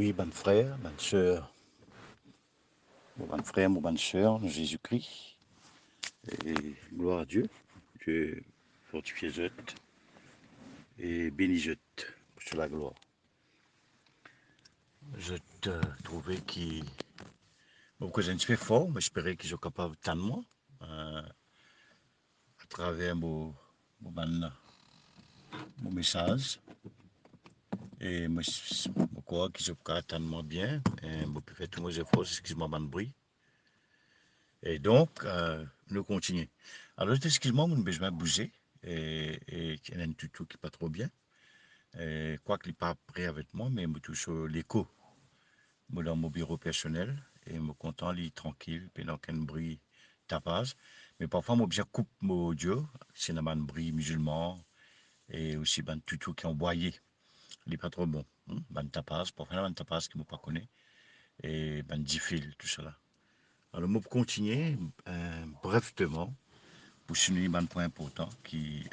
Oui, bonne frère, bonne sœur, mon bonne frère, mon bonne sœur, Jésus-Christ, et gloire à Dieu. Dieu fortifie je et bénis je pour la gloire. Je te trouvais qui, bon, que je ne suis pas fort, mais j'espérais qu'ils sont capables de moi à travers mon message. Et moi, je crois qu'ils sont capables de moi bien, et je peux faire tous mes efforts, excuse-moi, mon bruit. Et donc, nous continuons. Alors, excuse-moi, mon besoin de bouger. Et il y a un tuto qui n'est pas trop bien. Quoi qu'il n'est pas prêt avec moi, mais je touche l'écho. Moi, dans mon bureau personnel. Et je suis content, il est tranquille, pendant qu'un bruit tapage. Mais parfois, moi, je coupe mon audio. C'est un bruit musulman. Et aussi, un tuto qui est envoyé. Il n'est pas trop bon. Ben tapage, parfois, un tapage qui ne pas connaît. Et ben 10 fils, tout cela. Alors, je vais continuer brièvement pour souligner un point important qui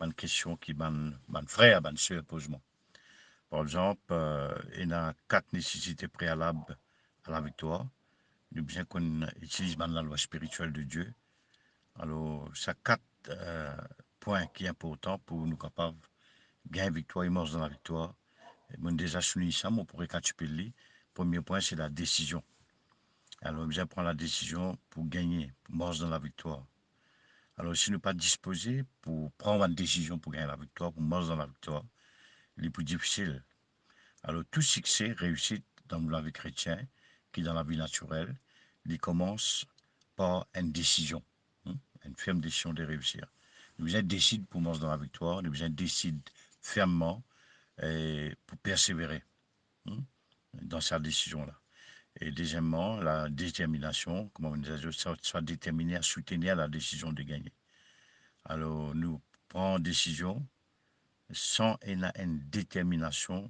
une question qui mon frère, ma soeur pose moi. Par exemple, il y a 4 nécessités préalables à la victoire. Nous bien qu'on utilise la loi spirituelle de Dieu. Alors, c'est 4 points qui sont importants pour nous capables de gagner victoire et mort dans la victoire. Et moi, déjà souligné ça, on pourrait récapituler. Premier point, c'est la décision. Alors, bien prendre la décision pour gagner, pour mort dans la victoire. Alors, si nous ne sommes pas disposés pour prendre une décision pour gagner la victoire, pour mort dans la victoire, il est plus difficile. Alors, tout succès, réussite dans la vie chrétienne, qui est dans la vie naturelle, il commence par une décision, une ferme décision de réussir. Nous besoin décide pour mort dans la victoire, nous besoin décide fermement et pour persévérer dans cette décision-là. Et deuxièmement, la détermination, comment on dit, soit déterminé à soutenir la décision de gagner. Alors, nous prenons décision sans une détermination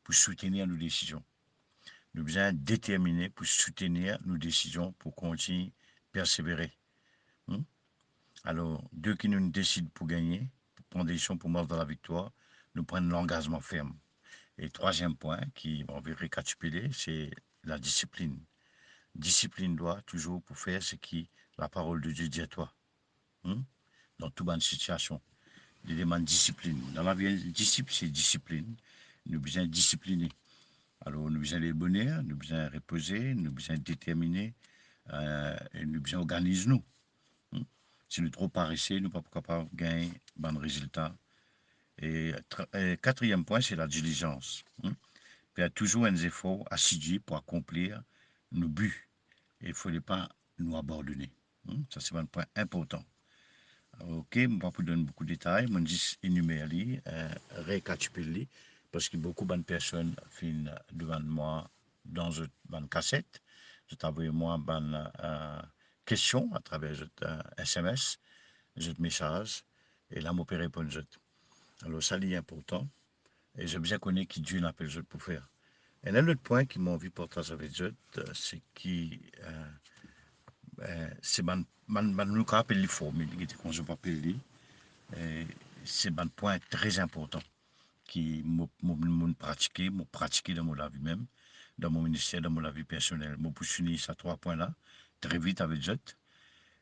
pour soutenir nos décisions. Nous sommes besoin déterminés pour soutenir nos décisions, pour continuer, persévérer. Alors, deux qui nous décident pour gagner, pour prendre des décisions pour mordre dans la victoire, nous prenons l'engagement ferme. Et troisième point, qui on va récapituler, c'est la discipline. Discipline doit toujours pour faire ce qui la parole de Dieu dit à toi. Dans toute bonne situation. Il demande discipline. Dans la vie, disciple, c'est discipline. Nous besoin discipliner. Alors, nous besoin les bonheur, nous besoin reposer, nous besoin déterminer, et nous besoin organiser nous. Si nous trop paresseux, nous ne sommes pas capables de gagner un bon résultat. Et quatrième point, c'est la diligence. Il y a toujours un effort assidu pour accomplir nos buts. Et il ne faut pas nous abandonner. Ça, c'est un point important. Ok, je ne vais pas vous donner beaucoup de détails, je vais juste énumérer, récapituler, parce que beaucoup de personnes finissent devant moi dans une cassette. Je t'envoie moi une question à travers un SMS, un message, et là, je peux répondre. Alors, ça, c'est important, et je bien connais qui Dieu l'appelle pour faire. Et un autre point qui m'a envie de partager avec vous, c'est qui c'est nous appelle les formules, quand je m'appelle c'est un point très important qui m'a pratiqué dans mon vie même, dans mon ministère, dans mon vie personnelle. Je peux finir ces 3 points-là très vite avec Dieu.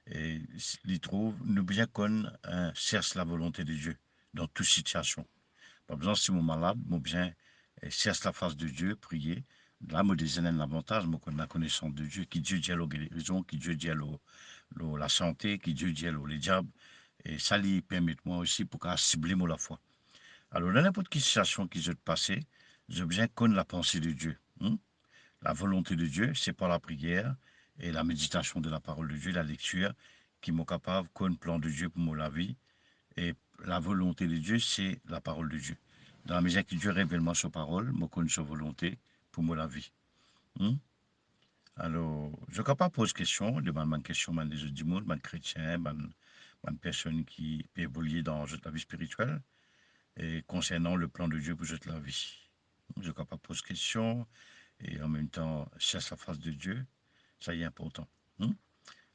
Et il trouve, nous bien qu'on cherche la volonté de Dieu dans toute situation. Par exemple, si je suis malade, je bien cherche la face de Dieu, prier. Là, je dis l'avantage, je connais la connaissance de Dieu, qui Dieu dit à la guérison, qui Dieu dit à la santé, qui Dieu dit à les diables. Et ça lui permet moi aussi pour cibler la foi. Alors, dans n'importe quelle situation qui se passe, j'ai besoin de connaître la pensée de Dieu. La volonté de Dieu, c'est par la prière et la méditation de la parole de Dieu, la lecture, qui m'ont capable de connaître le plan de Dieu pour mon vie. Et la volonté de Dieu, c'est la parole de Dieu. Dans la mesure que Dieu révèle sa parole, je connais sa volonté pour mon vie. Alors, je ne peux pas poser question, demande une question à des autres monde, chrétien, une personne qui peut évoluer dans la vie spirituelle, et concernant le plan de Dieu pour la vie. Je ne peux pas poser question, et en même temps, cherche la face de Dieu, ça y est important. Il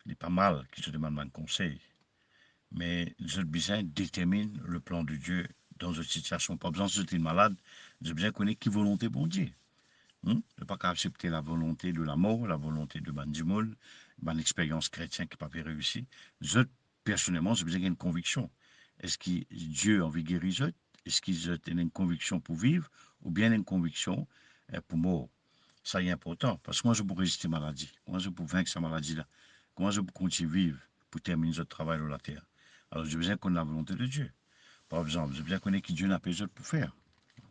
n'est pas mal que je demande un conseil, mais je besoin détermine le plan de Dieu dans une situation. Pas besoin de être malade, je besoin connaître qui volonté bon Dieu. Ne pas accepter la volonté de la mort, la volonté de Bandimoul, mon expérience chrétienne qui n'a pas réussi. Je, personnellement, j'ai besoin d'une conviction. Est-ce que Dieu a envie de guérir? Est-ce qu'il a une conviction pour vivre ou bien une conviction pour mort? Ça est important parce que moi, je peux résister à la maladie. Moi, je peux vaincre cette maladie-là. Comment je peux continuer à vivre pour terminer notre travail sur la terre? Alors, j'ai besoin qu'on ait la volonté de Dieu. Par exemple, j'ai besoin qu'on ait qui Dieu n'a pas besoin pour faire.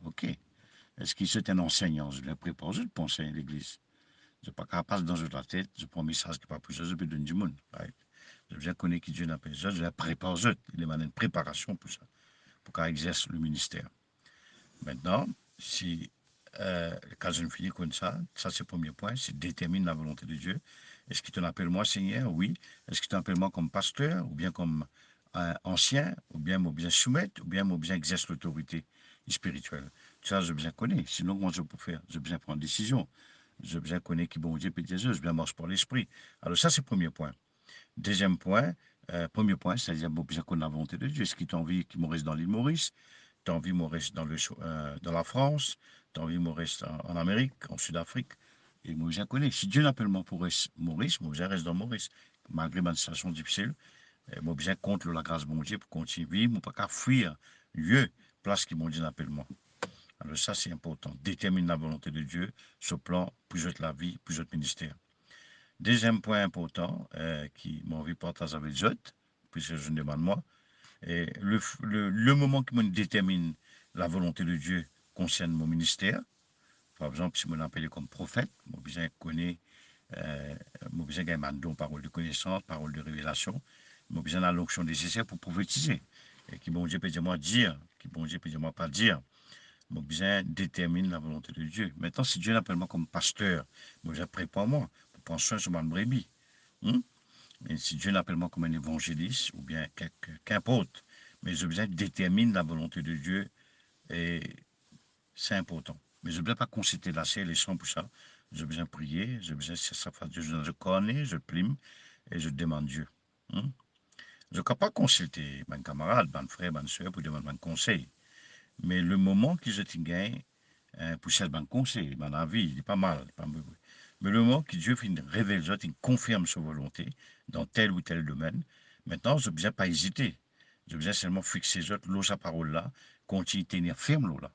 OK. Est-ce qu'il c'est un enseignant? Je le prépare, je le pense à l'église. Je ne suis pas capable dans la tête, je prends un message qui n'est pas pour ça, je peux donner du monde. Right? Je viens connaître qui Dieu n'a pas besoin, je le prépare, il est une préparation pour ça, pour qu'il exerce le ministère. Maintenant, si quand je finis comme ça c'est le premier point, c'est détermine la volonté de Dieu. Est-ce qu'il t'appelle moi Seigneur? Oui. Est-ce qu'il t'appelle moi comme pasteur, ou bien comme ancien, ou bien soumettre, ou bien exerce l'autorité spirituelle? Ça, je bien connais. Sinon, moi, je peux faire? Je bien prendre des décisions. Je bien connais qui bon Dieu peut dire, je bien marche par l'esprit. Alors ça, c'est le premier point. Deuxième point, premier point, c'est-à-dire bien connaître la volonté de Dieu. Est-ce qu'il t'a envie qu'il me reste dans l'île Maurice? T'as envie de me rester dans la France? T'as envie de me rester en Amérique, en Sud-Afrique? Et moi, je connais. Si Dieu n'appelle moi pour Maurice, moi, je reste dans Maurice. Malgré ma situation difficile, moi, je compte la grâce de mon Dieu pour continuer à vivre. Moi, pas fuir lieu, place qui mon Dieu n'appelle moi. Alors ça, c'est important. Détermine la volonté de Dieu sur le plan pour la vie, pour votre ministère. Deuxième point important qui m'a envie de partager avec vous, puisque je me demande moi, et le moment qui me détermine la volonté de Dieu concerne mon ministère. Par exemple, si je m'appelle comme prophète, moi besoin connaître, moi besoin gagner don parole de connaissance, parole de révélation, moi besoin de l'onction nécessaire pour prophétiser. Et qui bon Dieu peut dire moi dire, qui bon Dieu peut dire moi pas dire. Moi besoin détermine la volonté de Dieu. Maintenant, si Dieu l'appelle moi comme pasteur, moi je prépare moi pour prendre soin de ma brebis. Hmm? Et si Dieu l'appelle moi comme un évangéliste, ou bien qu'importe, mais je besoin détermine la volonté de Dieu et c'est important. Mais je ne besoin pas consulter la chair, les sons pour ça. Je besoin prier, je besoin que ça fasse Dieu. Je connais, je prime et je demande Dieu. Hmm? Je ne peux pas consulter mon camarade, mon frère, ma soeur pour demander un conseil. Mais le moment que je te gagne, pour chercher un conseil, mon avis, il est pas mal. Pas mauvais. Mais le moment que Dieu fait une révélation, il confirme sa volonté dans tel ou tel domaine, maintenant, je ne besoin pas hésiter. Je besoin seulement fixer sa parole là, continuer à tenir ferme là.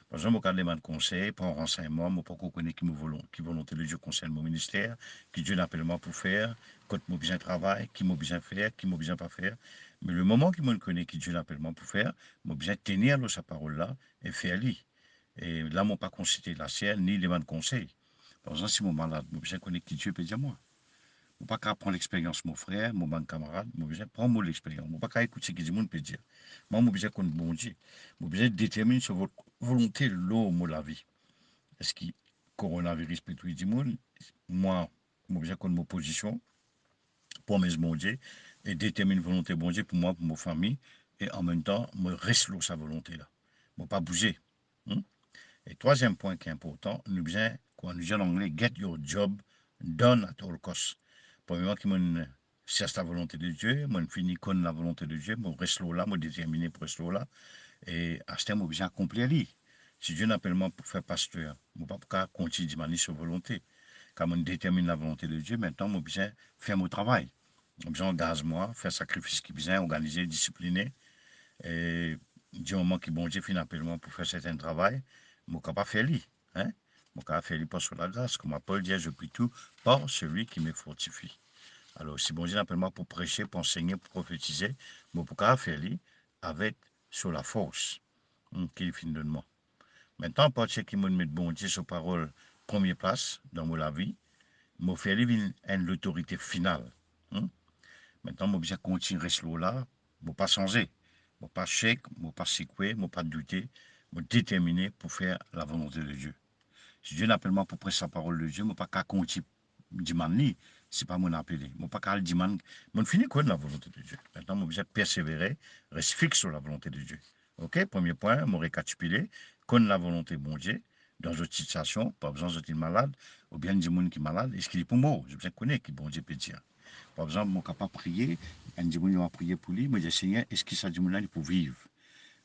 Par exemple, je demande conseil, prends renseignement, moi, pour qu'on connaisse qui volonté de Dieu concerne mon ministère, qui Dieu n'appelle moi pour faire, quand moi besoin travail, qui m'a besoin faire, qui m'a besoin pas faire. Mais le moment qu'il me connaît, qui Dieu n'appelle moi pour faire, moi besoin tenir sa parole là et faire lui. Et là, moi pas consulter la sienne, ni demande conseil. Par exemple, si mon malade, moi besoin connaître qui Dieu peut dire moi. Je ne pas qu'à prendre l'expérience, mon frère, mon bon camarade, je besoin prendre l'expérience. Je ne pas qu'à écouter ce que le monde peut dire. Moi, je besoin qu'on bon Dieu. Je besoin déterminer sur votre volonté l'eau, la vie. Est-ce que le coronavirus peut tout dire moi, je besoin qu'on me position, promesse mon Dieu, et détermine volonté bon Dieu pour moi, pour ma famille, et en même temps, me reste là sa volonté là. Je ne pas bouger. Hmm? Et troisième point qui est important, nous besoin, quand nous disons en anglais, get your job done at all costs. Premièrement, qui me cherche la volonté de Dieu, moi finis con la volonté de Dieu, moi reste là, moi déterminé pour rester là, et à ce temps, moi besoin accomplir lui. Si Dieu n'appelle moi pour faire pasteur, moi pas pour continuer de manier sur volonté. Quand on détermine la volonté de Dieu, maintenant, moi besoin faire mon travail. Moi besoin engage moi, faire sacrifice qui besoin, organiser, discipliner, et du moment que bon Dieu finit appel moi pour faire certain travail, moi ne pas faire lui. Hein? Moi ne faire lui pas sur la grâce. Comme Paul dit, je prie tout par celui qui me fortifie. Alors, si bon Dieu appelle moi pour prêcher, pour enseigner, pour prophétiser, moi ne pas faire lui avec sur la force qu'il finit de moi. Maintenant, par ce qui me met bon Dieu sur parole, première place dans ma vie, moi faire lui l'autorité finale. Hein? Maintenant, je vais continuer à rester là, je ne pas changer. Je ne pas chèque, je ne pas secouer, je ne pas douter, je déterminé pour faire la volonté de Dieu. Si Dieu n'appelle moi pour prêcher sa parole de Dieu, je ne pas continuer à demander, ce n'est pas mon appelé. Je ne pas demander, je finis quoi la volonté de Dieu. Maintenant, je vais persévérer, rester fixe sur la volonté de Dieu. OK, premier point, je récapituler, connaître la volonté de mon Dieu, dans une situation, par exemple, je suis malade, ou bien des gens qui sont malades, est-ce qu'il est pour moi? Je besoin connaître qui bon Dieu peut dire. Par exemple, je suis capable de prier, un démon va prier pour lui, je dis, Seigneur, est-ce que ça démon là pour vivre?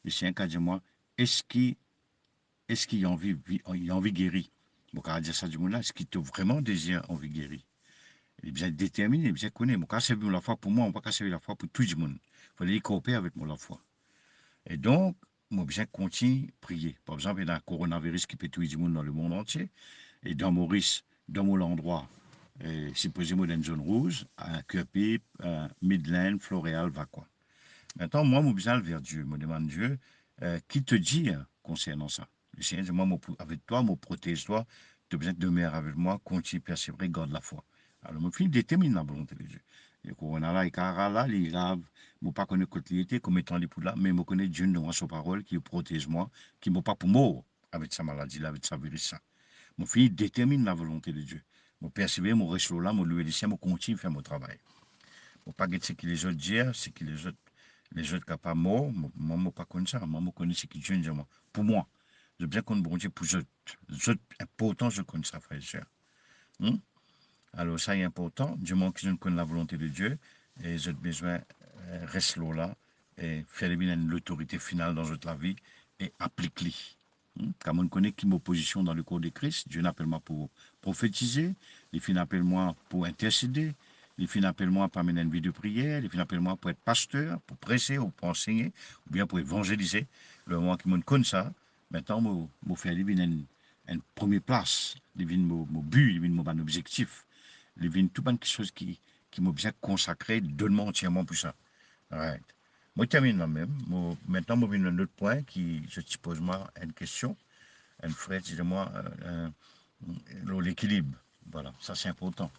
Le Seigneur a dit moi, est-ce qu'il a envie de guérir? Mon cas dire ça du monde là, est-ce qu'il te vraiment désire envie guérir? Il est bien déterminé, il est bien connu. Mon cas servir la foi pour moi, on va pas servir la foi pour tout le monde. Il fallait coopérer avec moi la foi. Et donc, moi, bien continuer à prier. Par exemple, il y a un coronavirus qui peut tuer du monde dans le monde entier. Et dans Maurice, dans mon endroit, supposément dans une zone rouge, à Kirby, Midland, Floréal, va quoi. Maintenant, moi, mon besoin vers Dieu, me demande Dieu, qui te dit concernant ça? Le Seigneur dit, moi, avec toi, me protège-toi, tu as besoin de demeurer avec moi, continue, persévérer, garde la foi. Alors, mon fils détermine la volonté de Dieu. Et quand on a là, il là, il est grave, je ne pas connaître côté était comme étant les pour là, mais je connais Dieu dans sa parole qui protège moi, qui ne m'a pas pour mort avec sa maladie là, avec sa virus. Mon fils détermine la volonté de Dieu. Je persévère, je reste là, je louer les siens, je continue à faire mon travail. Je ne pas ce que les autres disent, ce que les autres capables morts, moi, je ne pas connais ça. Moi, je connais ce que Dieu dit. Pour moi, je bien qu'on bon Dieu pour les autres. Les autres, important, je connais ça, frère et soeur. Alors, ça est important. Du moment que je connais la volonté de Dieu, et j'ai besoin de rester là et faire bien l'autorité finale dans notre vie et appliquer. Comme on connaît qui m'opposition dans le corps de Christ, Dieu n'appelle moi pour prophétiser, les filles n'appellent moi pour intercéder, les filles n'appellent moi pour mener une vie de prière, les filles n'appellent moi pour être pasteur, pour prêcher ou pour enseigner, ou bien pour évangéliser. Le moment qui me connaît ça, maintenant, je fais une première place, mon but, mon objectif, tout quelque chose qui m'a bien consacré, donne-moi entièrement pour ça. Right. Moi, je termine là même. Maintenant, je viens à un autre point qui, je te pose moi une question. Un frère, dis-moi, l'équilibre. Voilà, ça c'est important.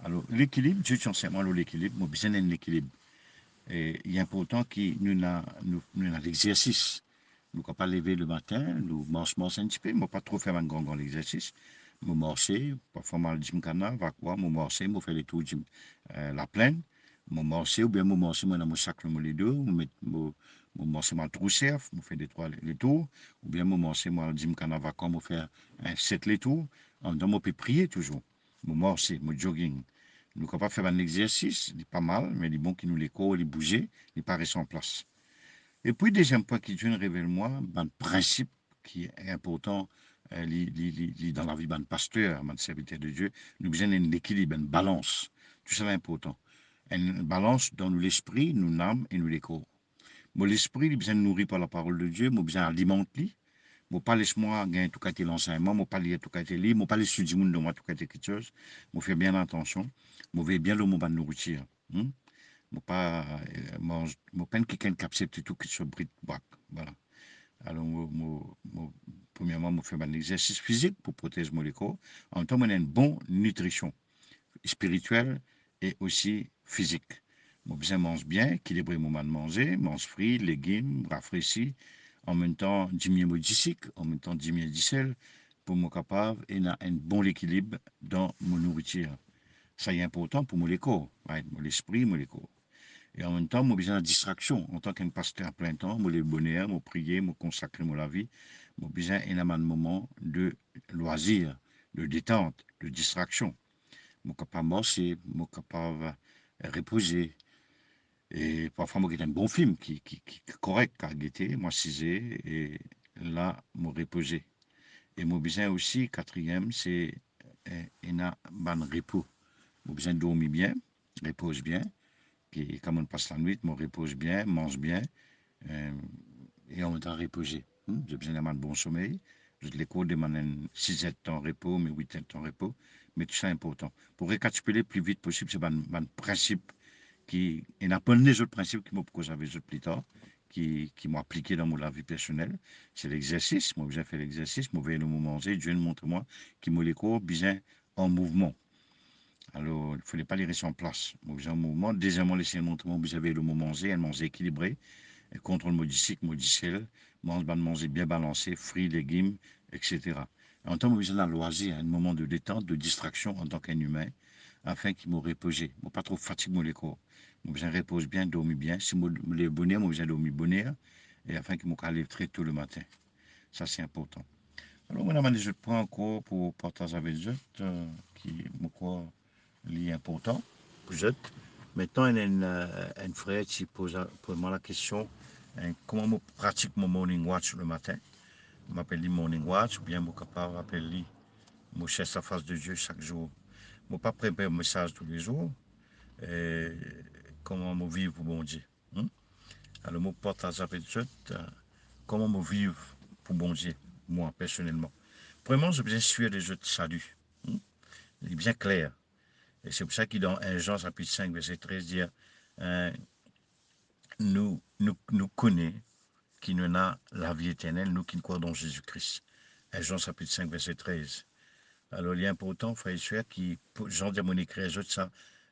Alors, l'équilibre, Dieu t'enseigne moi l'équilibre, moi, besoin d'un équilibre. Et il est important que nous avons l'exercice. Nous ne pouvons pas lever le matin, nous marchons un petit peu, mais pas trop faire un grand exercice. Nous marcher, parfois mal gym cana, va quoi, nous marcher, nous faire les tours de la plaine, nous marcher, ou bien nous marcher, moi, dans mon sac, les deux, nous marcher mal trou surf, nous faire des trois les tours, ou bien nous marcher, moi, gym cana, va quoi, nous faire un 7 les tours, en même temps, nous peut prier toujours. Nous marcher, nous jogging. Nous ne pouvons pas faire un exercice, il est pas mal, mais il est bon qui nous les cours, il bouger, il paraît en place. Et puis, deuxième point qui Dieu révèle-moi, un principe qui est important dans la vie d'un pasteur, d'un serviteur de Dieu, nous besoin d'un équilibre, une balance. Tout ça est important. Une balance dans l'esprit, nous âme et nous les corps. Moi, l'esprit, il a besoin de nourrir par la parole de Dieu, moi, besoin d'alimenter. Moi, pas laisse-moi gagner tout cas l'enseignement, moi, pas lire tout cas les livres, moi, pas les étudier de moi tout cas quelque chose. Moi, faire bien attention. Moi, veille bien le mot de nourriture. Moi, pas mange, moi, pas quelqu'un qui accepte tout qui se bride. Voilà. Alors, premièrement, je fais un exercice physique pour protéger mon corps. En même temps, on a une bonne nutrition spirituelle et aussi physique. Moi, besoin mange bien, équilibrer mon moment de manger, mange fruits, légumes, rafraîchis, en même temps, diminuer mon disque, en même temps, diminuer du sel, pour me capable et un bon équilibre dans mon nourriture. Ça est important pour mon corps, mon esprit, mon corps. Et en même temps, moi, besoin de distraction. En tant qu'un pasteur à plein temps, moi, le bonheur, moi, prier, moi, consacrer la vie, moi, besoin énormément de moments de loisir, de détente, de distraction. Moi, capable de marcher, moi, capable de reposer. Et parfois, moi, j'ai un bon film qui est correct à guetter, moi, cisé, et là, moi, reposer. Et moi, besoin aussi, quatrième, c'est un bon repos. Moi, besoin de dormir bien, repose bien. Qui, comme on passe la nuit, me repose bien, mange bien, euh, et en même temps reposer. J'ai besoin d'un bon sommeil. Les cours demandent 6 heures de temps repos, mais 8 heures de temps repos. Mais tout ça est important. Pour récapituler le plus vite possible, c'est un principe qui. Il y a pas les autres principes qui m'ont posé avec les autres plus tard, qui m'ont appliqué dans mon vie personnelle. C'est l'exercice. Moi, j'ai fait l'exercice. Moi, vais le manger. Dieu nous montre moi qui me les cours bien en mouvement. Alors, il ne fallait pas les rester en place. Vous avez un mouvement. Deuxièmement, laisser montrer, vous avez le moment manger, un manger équilibré, contrôle modique, modiciel, manger bien balancé, fruits, légumes, etc. En tant que vous avez un loisir, un moment de détente, de distraction en tant qu'un humain, afin qu'il me repose. Moi, pas trop fatigué les corps. Moi, je repose bien, dormir bien. Si je les bonheur, moi, je dormir bonheur, et afin qu'il me calme très tôt le matin. Ça, c'est important. Alors, on a des autres points encore pour partager avec les autres, qui me croient l'important. Vous êtes. Maintenant, il y a une frère qui pose moi la question comment je pratique mon morning watch le matin. Je m'appelle Morning Watch, ou bien je suis capable d'appeler je cherche la face de Dieu chaque jour. Je ne pas préparer un message tous les jours. Et comment je vivre pour bon Dieu. Hein? Alors, je partage avec vous comment je vivre pour bon Dieu, moi, personnellement. Premièrement, je bien sûr des jeux de salut. Hein? Il est bien clair. Et c'est pour ça qu'il dans 1 Jean chapitre 5, verset 13, dit nous connaissons qui nous a la vie éternelle, nous qui croyons dans Jésus-Christ. 1 Jean chapitre 5, verset 13. Alors, il est important, frère et soeur, qui, Jean dit à mon écrit, ça,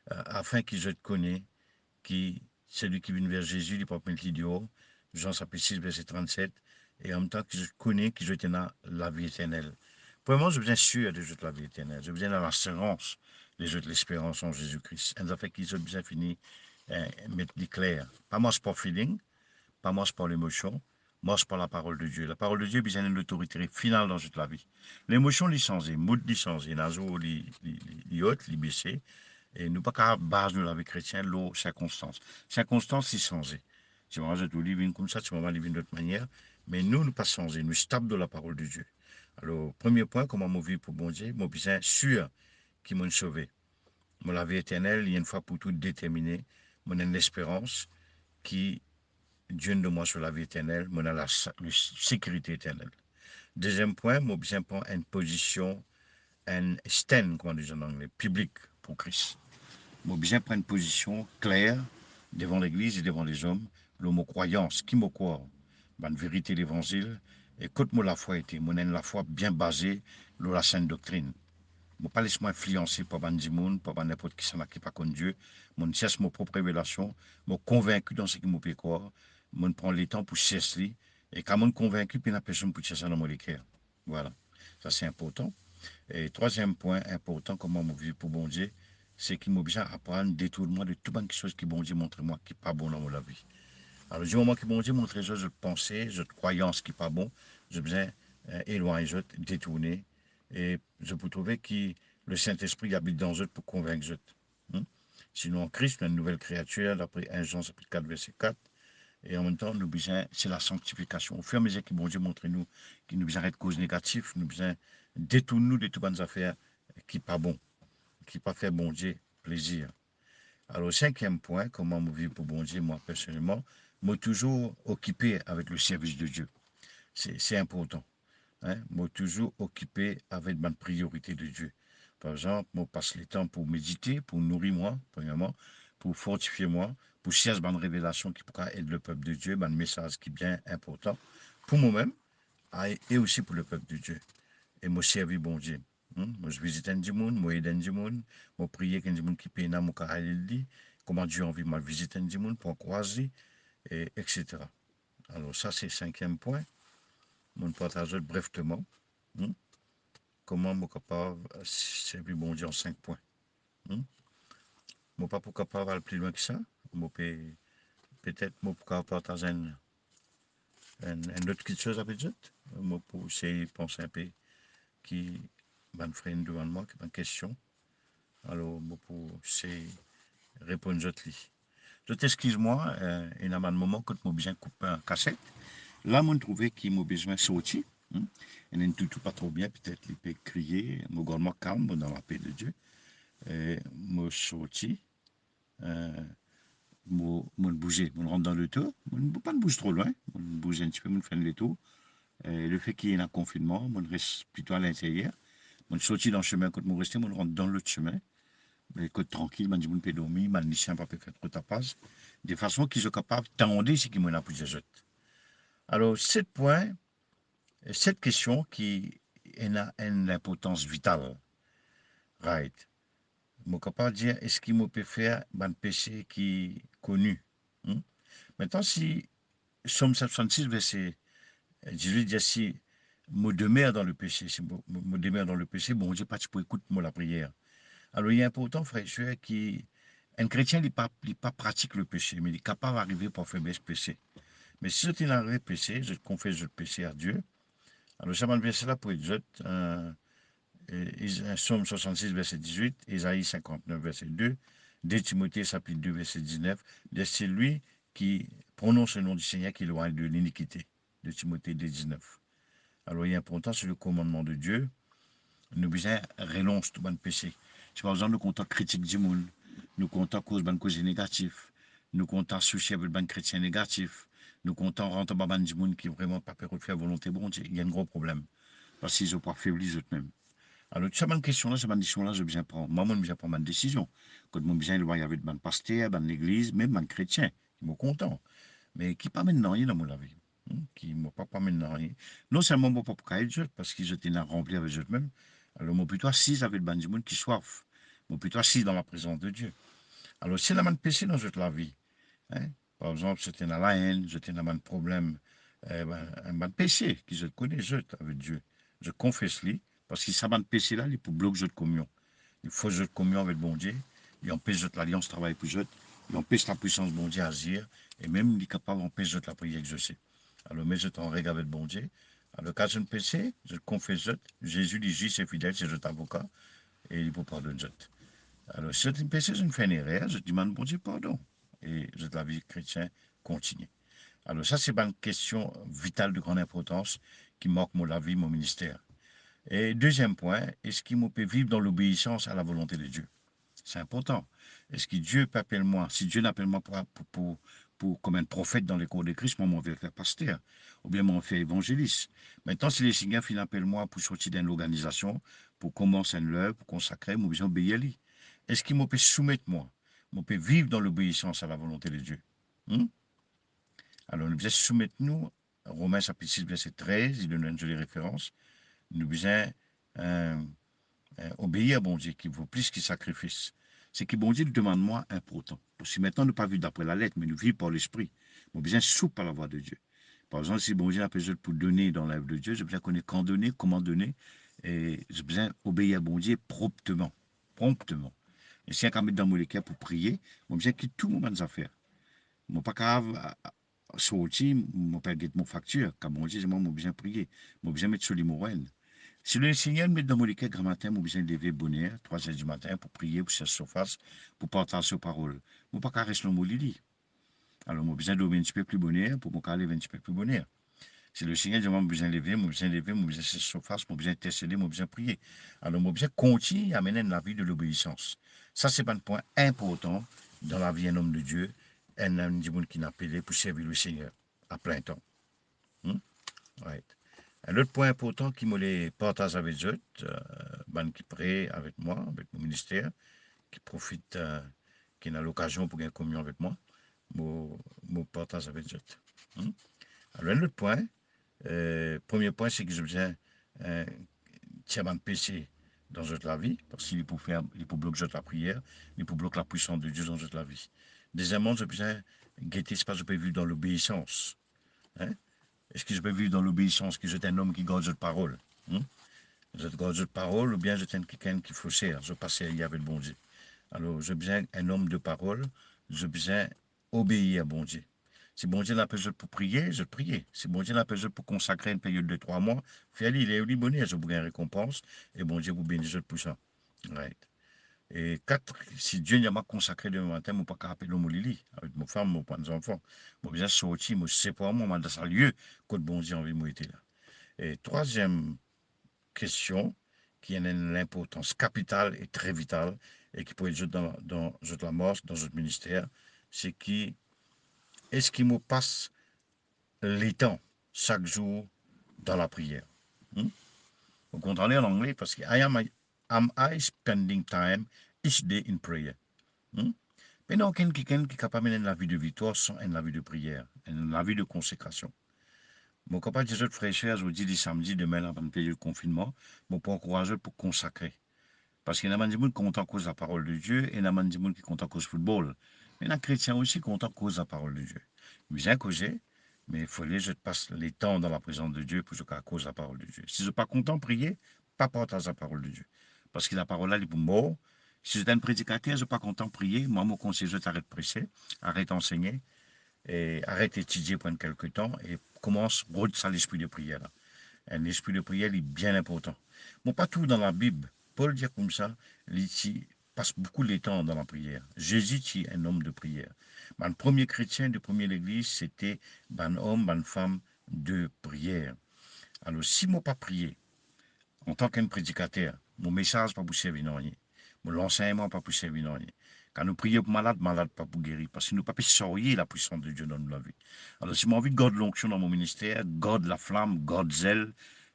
afin qu'ils je te connaissent, qui, celui qui vient vers Jésus, il peut mettre dehors, Jean chapitre 6, verset 37, et en même temps que je connais, que je tiens la vie éternelle. Premièrement, je viens sûr de la vie éternelle, je viens dans l'assurance de l'espérance en Jésus-Christ. Un affaire qui sont bien fini, mettre clair. Pas moi, c'est pas feeling, pas moi, c'est pas l'émotion, moi, c'est pas la parole de Dieu. La parole de Dieu, bien une autorité finale dans toute la vie. L'émotion, les changer, mood, les changer, nazo, les hautes, les baisser, et nous pas qu'à base de la vie chrétienne, l'eau, circonstance. Circonstance, c'est changer. Si on rajoute vivre comme ça, si on va vivre d'une autre manière, mais nous, nous pas changer, nous stable de la parole de Dieu. Alors, premier point, comment moi vivre pour bon Dieu, moi, bien sûr qui m'a sauvé. Mon la vie éternelle, il y a une fois pour tout déterminé, mon une espérance qui Dieu de moi sur la vie éternelle, mon a la sécurité éternelle. Deuxième point, moi, bien prendre une position, un stand, comme on dit en anglais, public pour Christ. Moi, bien prendre une position claire devant l'Église et devant les hommes, l'homme croyance, qui me croit, une vérité de l'Évangile, et quand moi la foi était, moi la foi bien basée sur la sainte doctrine. Je ne pas laisser influencer par des gens, par n'importe qui qui pas contre Dieu. Je cherche ma propre révélation, je suis convaincu dans ce que je peux croire, je prends le temps pour chercher, et quand je suis convaincu, puis la personne peut chercher dans mon cœur. Voilà, ça c'est important. Et troisième point important, comment je vis pour bon Dieu, c'est qu'il m'a besoin d'apprendre, détournement de toute bonne chose qui bon Dieu montre moi qui n'est pas bon dans ma vie. Alors, du moment que bon Dieu montre je pensée, je croyance qui n'est pas bon, je besoin éloigner, je détourner, et je peux trouver que le Saint-Esprit habite dans eux pour convaincre eux. Sinon, en Christ, nous une nouvelle créature, d'après 1 Jean chapitre 4, verset 4. Et en même temps, nous besoin, c'est la sanctification. Au fur et à mesure que bon Dieu montre nous, qu'il nous besoin de cause négative, nous besoin détourner nous de toutes bonnes affaires qui pas bon, qui pas fait bon Dieu plaisir. Alors, cinquième point, comment me vivre pour bon Dieu, moi personnellement, moi toujours occupé avec le service de Dieu. C'est important. Hein? Moi toujours occupé avec ma priorité de Dieu. Par exemple, moi passe le temps pour méditer, pour nourrir moi, premièrement, pour fortifier moi, pour chercher une révélation qui pourra aider le peuple de Dieu, un message qui est bien important pour moi-même et aussi pour le peuple de Dieu. Et moi servir bon Dieu. Moi je visite un monde, moi aide un monde, moi prier qu'un monde qui paye dans mon carré dit, comment Dieu a envie de visiter un monde pour croiser, et etc. Alors ça c'est le cinquième point. Mon partage brièvement. Comment je suis capable de servir bon Dieu en 5 points. Je ne suis pas capable d'aller plus loin que ça. Peut-être que je peux partager une autre petite chose avec vous. Je peux essayer de penser un peu qui va me faire devant moi, qui est une question. Alors, je peux essayer de répondre à vous. Je t'excuse-moi, il y a un moment que je besoin de couper un cassette. Là, je trouvé qu'il m'a besoin de sortir. Il n'est tout pas trop bien, peut-être il peut crier. Je suis moi calme dans la paix de Dieu. Je sorti. Je bouger, je rentre dans le tour. Je ne peux pas bouger trop loin. Je bouge un petit peu, je fais le tour. Le fait qu'il y ait un confinement, je reste plutôt à l'intérieur. Je sorti dans le chemin, quand je reste, je rentre dans l'autre chemin. Mais côté tranquille, je peux dormir, je ne peux pas faire trop de tapas. De façon qu'ils sont capables d'attendre ce qu'ils m'ont appris de Alors, cette question qui a une importance vitale, right? Je suis capable de dire, est-ce qu'il me peut faire un péché qui est connu? Maintenant, si Somme 66, verset 18, dit si me demeure dans le péché, si me demeure dans le péché, bon Dieu, pas pour écouter moi la prière. Alors, il est important, frère et soeur, qu'un chrétien n'est pas pratique le péché, mais il est capable d'arriver pour faire ce péché. Mais si tu arrivé péché, je confesse le péché à Dieu. Alors, ça m'a verset là pour être Somme 66, verset 18, Isaïe 59, verset 2, 2 Timothée, chapitre 2, verset 19, c'est lui qui prononce le nom du Seigneur qui loin de l'iniquité, de Timothée 2, 19. Alors, il est important, c'est le commandement de Dieu. nous besoin relance tout bon péché. Si par exemple nous comptons critique du monde, nous comptons cause négatif, nous comptons soucier avec ban chrétien négatif, nous comptons rentrer dans du monde qui vraiment pas peut faire volonté bon Dieu, il y a un gros problème. Parce qu'ils ont pas affaibli eux-mêmes. Alors, cette bonne question-là, cette bonne décision-là, je viens prendre. Moi, je viens prendre ma décision. Quand je viens le voir avec mon pasteur, mon église, même mon chrétien, qui m'ont content. Mais qui pas maintenant rien dans mon vie. Qui ne pas maintenant rien. Non seulement mon papa caille Dieu, parce qu'ils étaient remplis avec eux-mêmes. Alors, moi, plutôt assis avec le du monde qui soif. Moi, plutôt assis dans la présence de Dieu. Alors, si la man péché dans toute la vie, hein, par exemple, j'étais dans la haine, j'étais dans un problème, un péché que je connais, je avec Dieu. Je confesse lui, parce que ça man péché là, il pour bloquer de communion. Il faut de communion avec bon Dieu, il empêche l'alliance travail pour je, il empêche la puissance de bon Dieu à agir, et même il est capable d'empêcher la prière exaucée. Alors, mais je t'en règle avec bon Dieu. Alors, quand je ne péché, je confesse, Jésus dit, juste et fidèle, c'est notre avocat, et il peut pardonner. Alors, si je péché, je ne fais une erreur, je demande bon Dieu pardon. Et la vie chrétienne continue. Alors, ça, c'est une question vitale de grande importance qui marque la vie, mon ministère. Et deuxième point, est-ce qu'il peut vivre dans l'obéissance à la volonté de Dieu? C'est important. Est-ce que Dieu peut appeler moi? Si Dieu n'appelle moi comme un prophète dans les cours de Christ, moi, je vais faire pasteur. Ou bien, moi, je vais faire évangéliste. Maintenant, si les Seigneurs appellent moi pour sortir d'une organisation, pour commencer une œuvre, pour consacrer, moi, je vais obéir à lui. Est-ce qu'il peut soumettre moi? Moi, peut vivre dans l'obéissance à la volonté de Dieu. Alors, nous devons soumettre nous, Romains chapitre 6, verset 13, il donne une jolie référence. Nous devons obéir à bon Dieu qui vaut plus que sacrifice. C'est que bon Dieu nous demande moi important. Parce que maintenant, nous ne pas vivre d'après la lettre, mais nous vivons par l'esprit. Nous besoin souple par la voix de Dieu. Par exemple, si bon Dieu a besoin pour donner dans l'œuvre de Dieu, j'ai besoin connaître quand donner, comment donner, et j'ai besoin obéir à bon Dieu promptement. Promptement. Et si on mettre dans mon cœur pour prier, j'ai besoin quitter tout mon affaires. Je ne pas capable sortir, je ne pas mettre mon facture, car bon Dieu, moi, j'ai besoin prier. J'ai besoin mettre sur les moraines. Si le Seigneur met dans mon cœur grand matin, j'ai besoin de lever bonheur, 3 heures du matin, pour prier, pour se surface, pour partager ses paroles. Je ne pas rester dans mon lit. Alors, j'ai besoin de un petit peu plus bonheur, pour me caler un petit peu plus bonheur. Si le Seigneur dit, j'ai besoin de lever, j'ai besoin de lever, j'ai besoin de se surface, j'ai besoin de intercéder, j'ai besoin de prier. Alors, j'ai besoin de continuer à mener la vie de l'obéissance. Ça, c'est un point important dans la vie d'un homme de Dieu, un homme qui n'a appelé pour servir le Seigneur à plein temps. Right. Un autre point important qui me les partage avec eux, qui prie avec moi, avec mon ministère, qui profite, qui a l'occasion pour gagner communion avec moi, me partage avec eux. Alors, un autre point, premier point, c'est que je besoin de péché dans toute la vie, parce qu'il peut faire, il peut bloquer la prière, il peut bloquer la puissance de Dieu dans toute la vie. Deuxièmement, je besoin guetter ce que je peux vivre dans l'obéissance. Hein? Est-ce que je peux vivre dans l'obéissance, que j'étais un homme qui garde cette parole? Je garde cette parole, ou bien j'étais quelqu'un qui faussaire, je passais avec le bon Dieu. Alors, je besoin un homme de parole, je besoin obéir à bon Dieu. Si bon Dieu l'appelle pour prier, je prie. Si bon Dieu l'appelle pour consacrer une période de 3 mois, fais-le, il est au bonheur, je vous gagne récompense, et bon Dieu vous bénisse pour ça. Right. Et 4, si Dieu n'a pas consacré le matin, je ne peux pas appeler mon lili, avec mon femme, mes enfants. Je besoin sortir, je sais pas moi, dans ce lieu, que bon Dieu a envie de m'être là. Et troisième question, qui a une importance capitale et très vitale, et qui peut être dans la mort, dans notre ministère, c'est qui est-ce qu'il me passe les temps chaque jour dans la prière. Vous comprenez en anglais parce que am I spending time each day in prayer. Mais non, quelqu'un qui est capable de la vie de victoire sans la vie de prière, la vie de consécration. Mon copain des autres frères et sœurs, je vous dis, samedi, demain, avant de payer le confinement, je peux encourager pour consacrer. Parce qu'il y a des gens qui comptent en cause la parole de Dieu et il y a des gens qui comptent en cause le football. Mais il y a des chrétiens aussi qui comptent en cause la parole de Dieu. Bien causer, mais il faut que je passe les temps dans la présence de Dieu pour que je cause la parole de Dieu. Si je ne suis pas content de prier, pas partager la parole de Dieu. Parce que la parole là, elle est pour mort. Si je suis un prédicateur, je ne suis pas content de prier, moi, mon conseil, je t'arrête de prêcher, arrête d'enseigner, et arrête d'étudier pendant quelques temps et commence à ça l'esprit de prière là. Un esprit de prière est bien important. Bon, pas tout dans la Bible. Paul dit comme ça, il passe beaucoup de temps dans la prière. Jésus est un homme de prière. Le premier chrétien de première église, c'était un homme, une femme de prière. Alors, si moi pas prier, En tant qu'un prédicateur, mon message pas pour servir non rien. Mon enseignement pas pour servir non rien. Quand nous prions pour malade, malade pas pour guérir. Parce que nous ne pouvons pas sortir la puissance de Dieu dans notre vie. Alors, si j'ai envie de garder l'onction dans mon ministère, garde la flamme, garde zèle,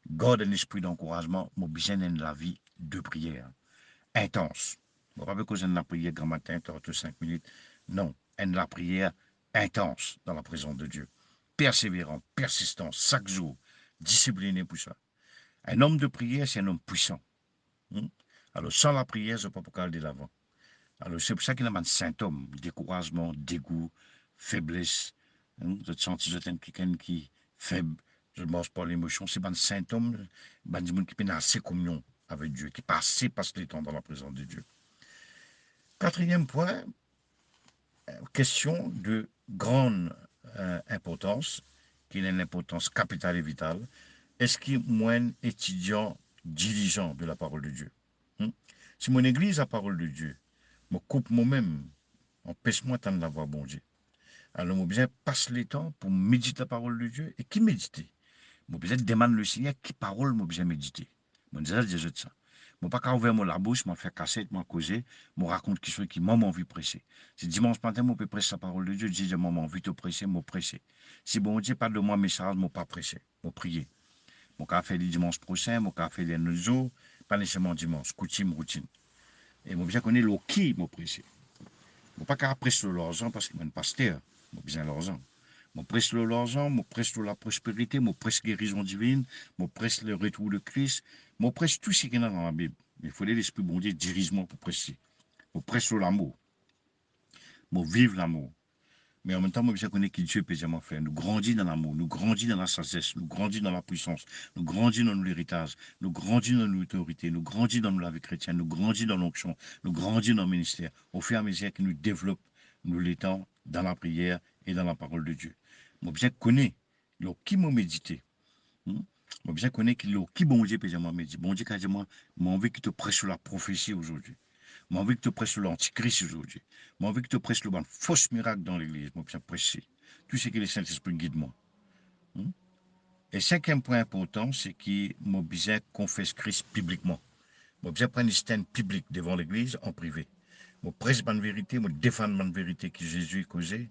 garde un esprit d'encouragement, mon besoin de la vie de prière. Intense. Je ne pas causer de la prière grand matin, 5 minutes. Non, de la prière intense dans la présence de Dieu. Persévérant, persistant, chaque jour, discipliné pour ça. Un homme de prière, c'est un homme puissant. Alors, sans la prière, je ne peux pas aller de l'avant. Alors, c'est pour ça qu'il y a des symptômes, découragement, dégoût, faiblesse. Je te sens que tu es quelqu'un qui est faible, je ne mange pas l'émotion. C'est des symptômes, des gens qui peuvent assez communion avec Dieu, qui passent le temps dans la présence de Dieu. Quatrième point, question de grande importance, qui est une importance capitale et vitale. Est-ce qu'il y a moins étudiant dirigeant de la parole de Dieu? Si mon église a la parole de Dieu, je coupe moi-même, empêche-moi de la voir, bon Dieu. Alors, je besoin passer le temps pour méditer la parole de Dieu. Et qui méditer? Je besoin demander le Seigneur qui parole je besoin méditer. Je dis déjà de ça. Je ne pas qu'à ouvrir la bouche, je fais casser, je causer, je raconte quelque chose qui m'a envie de presser. Si dimanche matin, je peux presser la parole de Dieu, je dis, j'ai envie de presser, je presser. Si bon Dieu parle de moi message, je ne pas presser, je prier. Je vais faire le dimanche prochain, je vais faire les 9 jours, pas nécessairement dimanche, coutume, routine. Et je besoin connaître le qui je presser. Je ne pas qu'à presser l'argent parce que je suis un pasteur, je besoin l'argent. Je presse l'argent, je presse la prospérité, je presse la guérison divine, je presse le retour de Christ, je presse tout ce qui est dans la Bible. Il faut l'Esprit bon Dieu dirige-moi pour presser. Je presse l'amour. Je vive l'amour. Mais en même temps, je connais que Dieu peut vraiment faire. Nous grandissons dans l'amour, nous grandissons dans la sagesse, nous grandissons dans la puissance, nous grandissons dans l'héritage, nous grandissons dans l'autorité, nous grandissons dans la vie chrétienne, nous grandissons dans l'onction, nous grandissons dans le ministère, au fur et à mesure que nous développons nous l'étang dans la prière et dans la parole de Dieu. Moi, bien connais, qui m'a médité. Moi, bien connais qui bon Dieu peut vraiment méditer. Bon Dieu, quand moi, j'ai envie qu'il te prêche sur la prophétie aujourd'hui. J'ai envie que tu prêches l'antichrist aujourd'hui. J'ai envie que tu prêches le faux miracle dans l'église. Moi, bien prêcher. Tout ce que le Saint-Esprit guide moi. Et cinquième point important, c'est que moi, bien confesse Christ publiquement. Moi, bien prendre une stand public devant l'église en privé. Moi, prêche ma vérité, moi, défendre ma vérité que Jésus a causé.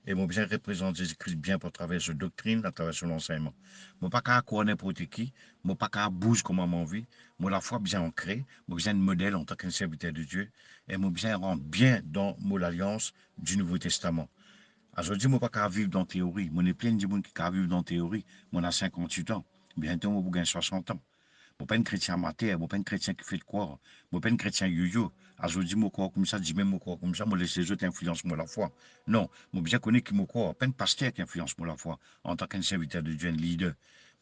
Et moi, bien représente Jésus-Christ bien pour travers sa doctrine, à travers son enseignement. Moi, pas qu'à quoi n'importe qui, moi, pas qu'à bouger comme mon vie. Moi, la foi bien ancrée, moi, bien un modèle en tant qu'un serviteur de Dieu. Et moi, bien rendre bien dans l'alliance du Nouveau Testament. Aujourd'hui, moi, pas qu'à vivre dans la théorie. Moi, il y a plein de gens qui vivent dans la théorie. Moi, on a 58 ans. Bientôt, moi, j'ai 60 ans. Je ne suis pas un chrétien amateur, je ne suis pas un chrétien qui fait de quoi. Je ne suis pas un chrétien yo-yo. Aujourd'hui, je crois comme ça, je dis même je crois comme ça, je laisse les autres influencer moi la foi. Non, je bien connais qui me croit, pas un pasteur qui influence moi la foi, en tant qu'un serviteur de Dieu, un leader.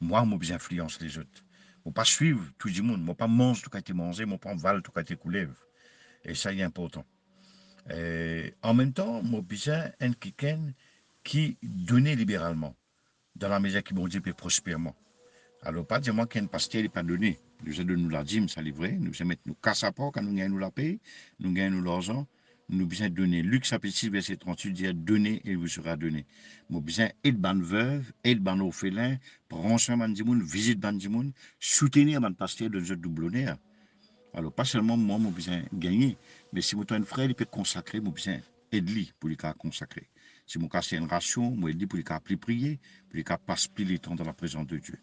Moi, je bien influence les autres. Je ne pas suivre tout le monde, je ne pas manger tout ce qui a été mangé, je ne pas val tout ce qui a été coulé. Et ça, c'est important. Et en même temps, je bien un quelqu'un qui donnait libéralement, dans la mesure qui bon Dieu peut prospèrement. Alors, pas dire moi qu'un pasteur n'est pas donné. Nous allons nous la dîme, ça c'est vrai. Nous allons mettre nous casse à part quand nous gagnons la paix, nous gagnons l'argent. Nous besoin donner. Luc chapitre 6, verset 38 dit donnez et il vous sera donné. Nous besoin aider ban veuve, aider ban orphelin, prendre soin ban dimoun, visite ban dimoun, soutenir ban pasteur de jeu doublonnaire. Alors, pas seulement moi, j'ai besoin gagner, mais si mon un frère, il peut consacrer, j'ai besoin aider pour lui consacrer. Si mon cas c'est une ration, moi aider pour lui prier, pour lui passer plus le temps dans la présence de Dieu.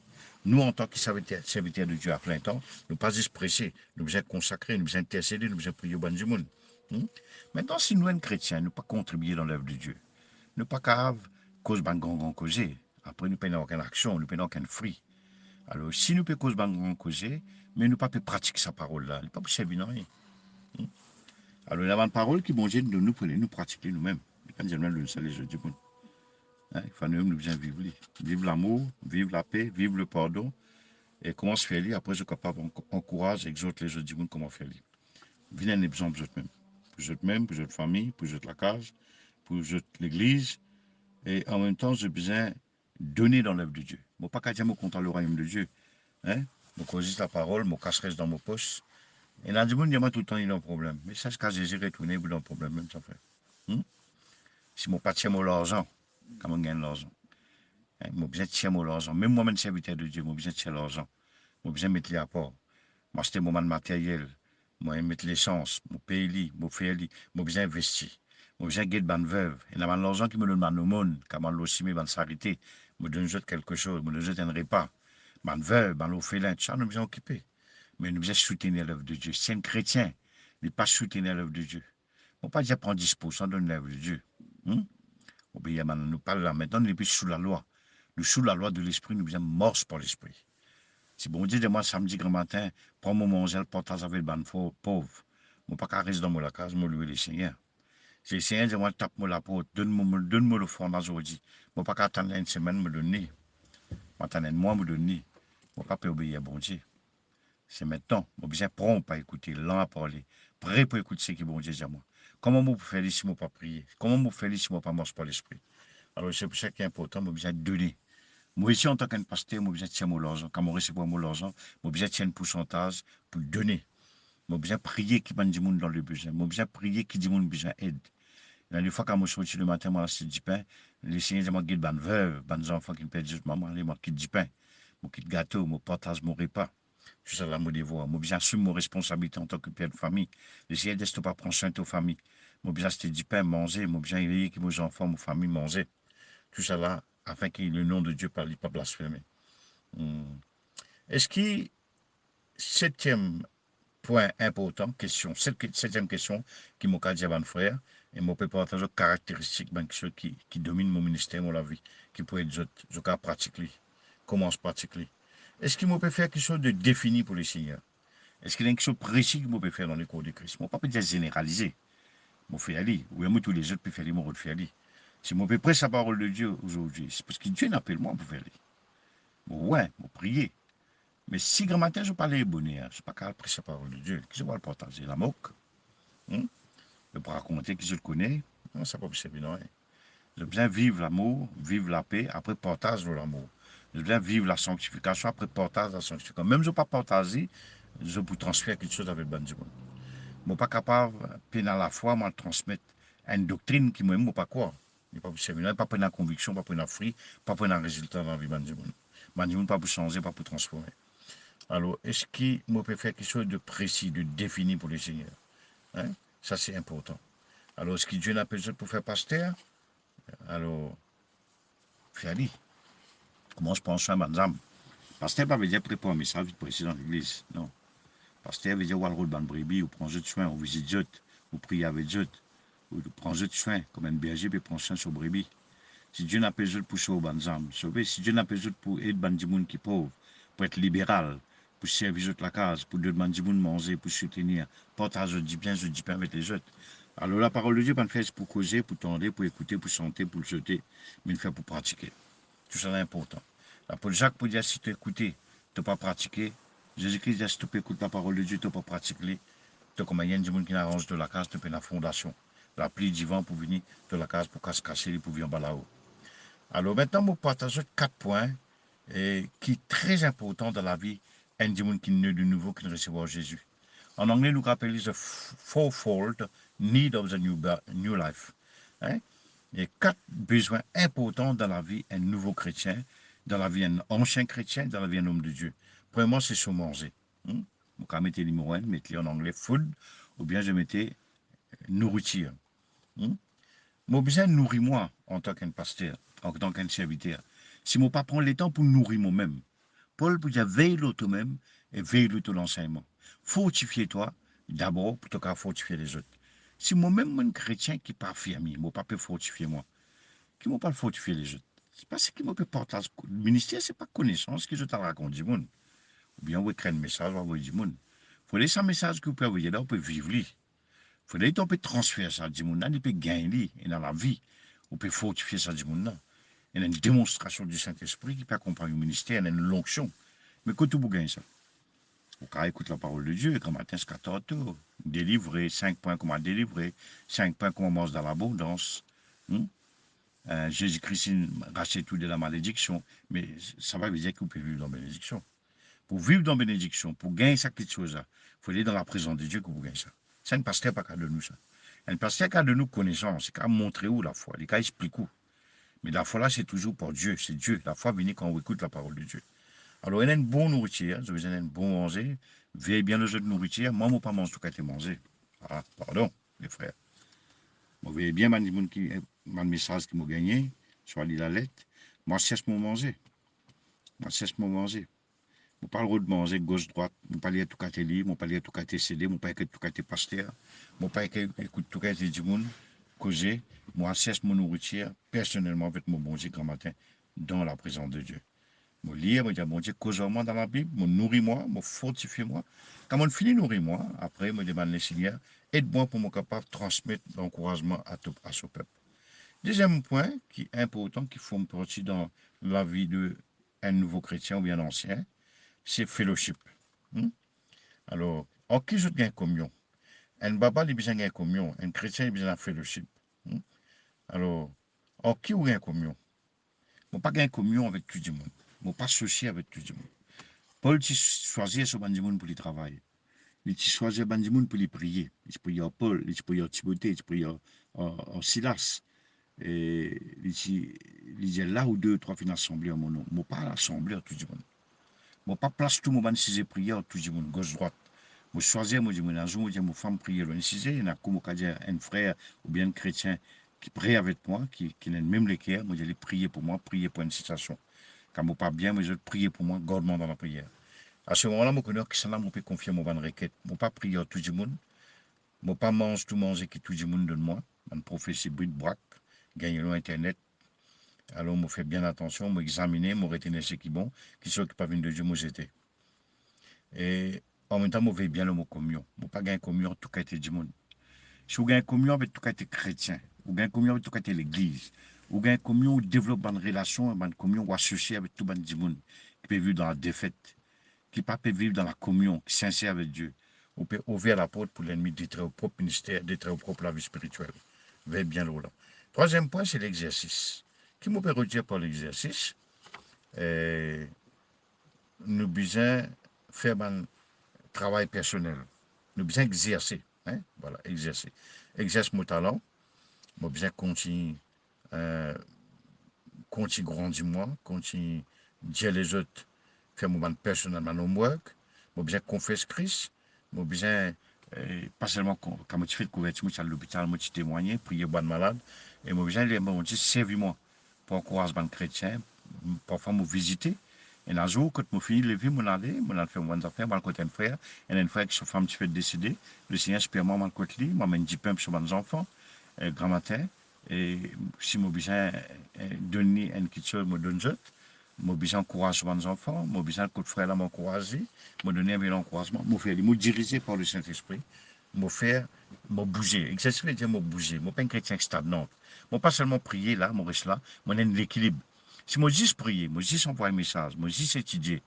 Nous, en tant que serviteurs de Dieu à plein temps, nous pas juste prêcher, nous besoin consacrer, nous besoin intercéder, nous besoin prier au bon du monde. Maintenant, si nous, sommes chrétiens, nous pas contribuer dans l'œuvre de Dieu, nous pas grave, cause ban grand causer. Après, nous ne payons aucune action, nous ne payons aucun fruit. Alors, si nous pouvons cause ban grand causer, mais nous ne pouvons pas pratiquer sa parole-là, nous ne pouvons pas servir rien. Alors, il y a une parole qui, bon Dieu, nous prenons, nous pratiquer nous-mêmes. Quand je le salut, je dis bon. Il faut nous bien vivre. Vivre l'amour, vivre la paix, vivre le pardon. Et comment se faire. Après, je suis capable d'encourager, exhorter les autres, dire comment faire. Venez un exemple pour vous-même. Pour vous-même, pour votre famille, pour votre la case, pour l'église. Et en même temps, j'ai besoin de donner dans l'œuvre de Dieu. Je ne pas qu'à dire contre le royaume de Dieu. Je cause la parole, je cache reste dans mon poste. Et là, du monde, il y a tout le temps, il a un problème. Mais ça, c'est quand Jésus retourné, il a un problème, même ça fait. Si je ne pas tiens l'argent, comment je gagne l'argent? Je besoin de tiens l'argent. Même moi-même, serviteur de Dieu, je besoin de tiens l'argent. Je besoin de mettre les apports. m'acheter mon matériel, moi mettre l'essence, mon payer, mon faire, moi besoin investir. Moi besoin de ban veuve. Et là, l'argent qui me donne mon aumône, quand man aussi me ban s'arrêter, me donne juste quelque chose, me donne juste un repas. Ban veuve, ban l'orphelin, tout ça, nous besoin occuper. Mais nous besoin soutenir l'œuvre de Dieu. Si un chrétien n'est pas soutenir l'œuvre de Dieu, on ne peut pas dire prendre 10% de l'œuvre de Dieu. Nous parlons là maintenant, nous sommes sous la loi. Nous sous la loi de l'esprit, nous sommes morts pour l'esprit. Si bon Dieu de moi samedi grand matin, prends mon manger, partage avec le ban pauvre. Je ne peux pas rester dans mon case, je louer le Seigneur. Si le Seigneur dit moi tape moi la porte, donne-moi le fond aujourd'hui. Je ne peux pas attendre une semaine me donner. Attendre un mois me donner. Je ne peux pas obéir à bon Dieu. C'est maintenant. Je suis besoin prompt à écouter, lent à parler, prêt pour écouter ce que bon Dieu dit à moi. Comment je peux faire si je ne peux pas prier? Comment je peux faire si je ne peux pas marcher par l'esprit? Alors c'est pour ça qu'il est important, je suis besoin de donner. Moi ici en tant qu'un pasteur, je suis besoin de tirer mon argent. Quand je reçois mon argent, je suis besoin de tirer un pourcentage pour donner. Je suis besoin de prier qui m'a dit monde dans le besoin. Je suis besoin de prier qui dit monde besoin d'aide. Des fois, quand je suis le matin, moi, je du pain. Les Seigneur, je m'en ban veuve, ban enfants qui me perdent juste maman, je m'en quitte du pain. Je quitte gâteau, je partage mon repas. Je suis là, mon devoir. Je besoin d'assumer mes responsabilités en tant que père de famille. Les Seigneur, ne pas prendre soin de ta famille. Je besoin de du pain, manger. Je besoin de que mes enfants, mes familles mangent. Tout ça là, afin que le nom de Dieu ne pas blasphémer. Est-ce que, septième point important, question, septième question qui m'a dit à mon frère, et je peux partager les caractéristiques qui dominent mon ministère, mon vie, qui peut être je peux pratiquer, comment se pratiquer. Est-ce qu'il peut faire quelque chose de défini pour les seigneurs? Est-ce qu'il y a quelque chose de précis que je peux faire dans les cours de Christ? Je ne peux pas dire généraliser. Je fais aller. Oui, tous les autres peuvent faire les mots de faire aller. Si je peux prêcher la parole de Dieu aujourd'hui, c'est parce que Dieu n'appelle moi pour faire aller. Ouais, pour prier. Mais si grand matin je parle bonheur, je ne suis pas capable de prêcher la parole de Dieu. Qui je vais le partager? La moque? Je peux raconter que je le connais? Non, ça n'est pas possible, non. Je besoin vivre l'amour, vivre la paix, après partage de l'amour. Je besoin vivre la sanctification, après partage de la sanctification. Même si je ne peux pas partager, je peux transférer quelque chose avec le bon Dieu. Je ne suis pas capable, à la fois, de transmettre une doctrine qui ne me pas quoi. Il n'est pas possible. Il n'y a pas prendre la conviction, pas prendre la fruit, pas prendre un résultat dans la vie de Dieu. Dieu pas pour changer, pas pour transformer. Alors, est-ce qu'il peut faire quelque chose de précis, de défini pour les seigneurs? Hein? Ça, c'est important. Alors, est-ce que Dieu n'a pas besoin pour faire pasteur? Alors, fais-le. Comment je prends soin de madame? Pasteur ne veut pas dire préparer un message vite précis dans l'église. Non. Pasteur veut dire où le rôle de brebis, ou prendre soin, on visite Dieu, ou prier avec Dieu, ou prendre soin, comme un berger peut prendre soin sur brebis. Si Dieu n'a pas besoin pour sauver les âmes, si Dieu n'a pas besoin pour aider les gens qui sont pauvres, pour être libéral, pour servir la case, pour demander aux gens de manger, pour soutenir, partager du bien avec les autres. Alors la parole de Dieu, pas de faire pour causer, pour tendre, pour écouter, pour chanter, pour le jeter, mais le faire pour pratiquer. Tout ça est important. L'apôtre Jacques peut dire si tu écoutes, tu n'as pas pratiqué. Jésus-Christ dit si tu écoutes la parole de Dieu, tu n'as pas pratiqué. Tu as comme il y a des gens qui arrangent de la case, tu peux la fondation. La pluie d'Ivan pour venir de la case pour casser, pour venir en bas là-haut. Alors maintenant, je partage 4 points qui sont très importants dans la vie d'un monde qui naît de nouveau, qui recevra Jésus. En anglais, nous appelons the fourfold need of the new life. Hein? Il y a 4 besoins importants dans la vie d'un nouveau chrétien, dans la vie d'un ancien chrétien, dans la vie d'un homme de Dieu. Premièrement, c'est se manger. Je vais mettre numéro 1, mettre en anglais food, ou bien je mettais nourriture. Moi, besoin de nourrir moi en tant qu'un pasteur, en tant qu'un serviteur. Si je ne pas prendre le temps pour nourrir moi-même, Paul peut dire veille toi-même et veille tout l'enseignement. Fortifie-toi d'abord pour te fortifier les autres. Si moi-même, un chrétien qui n'est pas affirmé, je ne peux pas fortifier moi, qui ne peut pas fortifier les autres. C'est pas ce qui me peut porter. Le ministère, ce n'est pas connaissance que je te raconte du monde. Ou bien on créer un message, on va du monde. Il faut laisser un message que vous pouvez envoyer là, on peut vivre. Il faut laisser on peut transférer ça du monde, on peut gagner et dans la vie, on peut fortifier ça du monde. Il y a une démonstration du Saint-Esprit qui peut accompagner le ministère, il y a une lonction. Mais quand vous gagnez ça, vous écoutez la parole de Dieu, comme matin, c'est 14 tours. Délivrer, 5 points comment délivrer, 5 points comment mange dans l'abondance. Jésus-Christ rachète tout de la malédiction, mais ça va dire que vous pouvez vivre dans la bénédiction. Pour vivre dans la bénédiction, pour gagner cette petite chose-là, il faut aller dans la présence de Dieu que vous gagnez ça. C'est un pasteur pas qu'à de nous ça. Un pasteur qui a de nous connaissance, c'est qu'à montrer où la foi, il qu'à expliquer où. Mais la foi là, c'est toujours pour Dieu, c'est Dieu. La foi vient quand on écoute la parole de Dieu. Alors, il y a une bonne nourriture, je veux dire, une bonne manger, veille bien le jeu de nourriture, moi, je ne pas manger tout ce que mangé. Ah, pardon, les frères. Moi, veille bien, mon message qui m'a gagné, soit la lettre, moi, cherche mon manger. Moi, cherche mon manger. Je ne parle pas de manger gauche-droite, je ne parle pas de tout cas livre, je ne parle pas de tout cas CD, je ne parle pas de tout cas pasteur, je ne parle pas de tout cas du monde, causer, moi, cherche mon nourriture, personnellement, avec mon bon Dieu grand matin, dans la présence de Dieu. Je lis, je dis, mon Dieu, cause-moi dans la Bible, je nourris-moi, je fortifie-moi. Quand je finis nourrir-moi, après, je demande le Seigneur, aide-moi pour me capable de transmettre l'encouragement à ce peuple. Deuxième point qui est important, qui forme partie dans la vie d'un nouveau chrétien ou bien ancien, c'est fellowship. Hmm? Alors, en qui je gagne communion? Un baba, il a besoin de communion. Un chrétien, il a besoin de fellowship. Hmm? Alors, en qui vous gagne communion? Je ne pas gagner communion avec tout le monde. Je ne pas associer avec tout le monde. Paul a choisi ce monde pour le travail. Il a choisi ce monde pour le prier. Il a prié à Paul, il a prié à Timothée, il a prié à Silas. Et il dit là où deux, trois finissent assembler en mon nom. Je ne pas assembler à tout le monde. Je ne pas place tout le monde si j'ai prié à tout le monde, gauche-droite. Je choisis, je dis, un jour, je dis, femme prier le nécessaire. Il y a comme un frère ou bien un chrétien qui prie avec moi, qui n'a même le cœur. Moi, je dis, prier pour moi, prier pour une situation. Quand je ne pas bien, je prie pour moi, garde-moi dans la prière. À ce moment-là, je connais que ça, je peux confier mon requête. Je ne pas prier à tout le monde. Je ne pas manger tout manger que tout le monde donne moi. Je prophétie bride braque, gagner l'internet. Alors, je fais bien attention, je examiner, je retenir ce qui est bon, qui sont qui pas venir de Dieu, moi j'étais. Et en même temps, je vais bien le mot communion. Je ne pas gagner communion tout cas du monde. Si vous gagnez communion avec tout cas chrétien, vous gagnez communion avec tout cas l'église, vous gagnez communion, vous développez une relation, une communion, vous associez avec tout le monde qui peut vivre dans la défaite, qui peut vivre dans la communion, qui est sincère avec Dieu. Vous pouvez ouvrir la porte pour l'ennemi d'être au propre ministère, d'être au propre la vie spirituelle. Veillez bien là. Troisième point, c'est l'exercice. Qui me peut redire par l'exercice? Nous besoin faire un travail personnel. Nous besoin exercer. Hein? Voilà, exercer. Exerce mon talent. Nous besoin continuer, continuer grandir moi, continuer dire les autres, faire mon personnel, mon homework. Nous besoin confesser Christ. Nous besoin pas seulement quand tu fais de couverture, à l'hôpital, tu témoigner, prier pour les malades. Et moi, besoin de servir moi pour encourager les chrétiens, parfois me visiter. Et un jour, quand je finis de lever, je vais faire mon affaire, je vais côté un frère, et une frère qui se femme, tu fais décider, le Seigneur espère moi, je côté lui, je m'amène 10 pains sur mes enfants, grand matin, et si je besoin donner une petite chose, je me donne je besoin d'encourager mes enfants, je besoin que le frère là m'encourager, me donner un encouragement, me diriger par le Saint-Esprit, me faire, me bouger. Exercice veut dire me bouger. Je ne suis pas un chrétien stagnant. Je ne pas seulement prier là, je reste là, je ai l'équilibre. Si je juste prier, je juste envoyer un message, je juste étudier,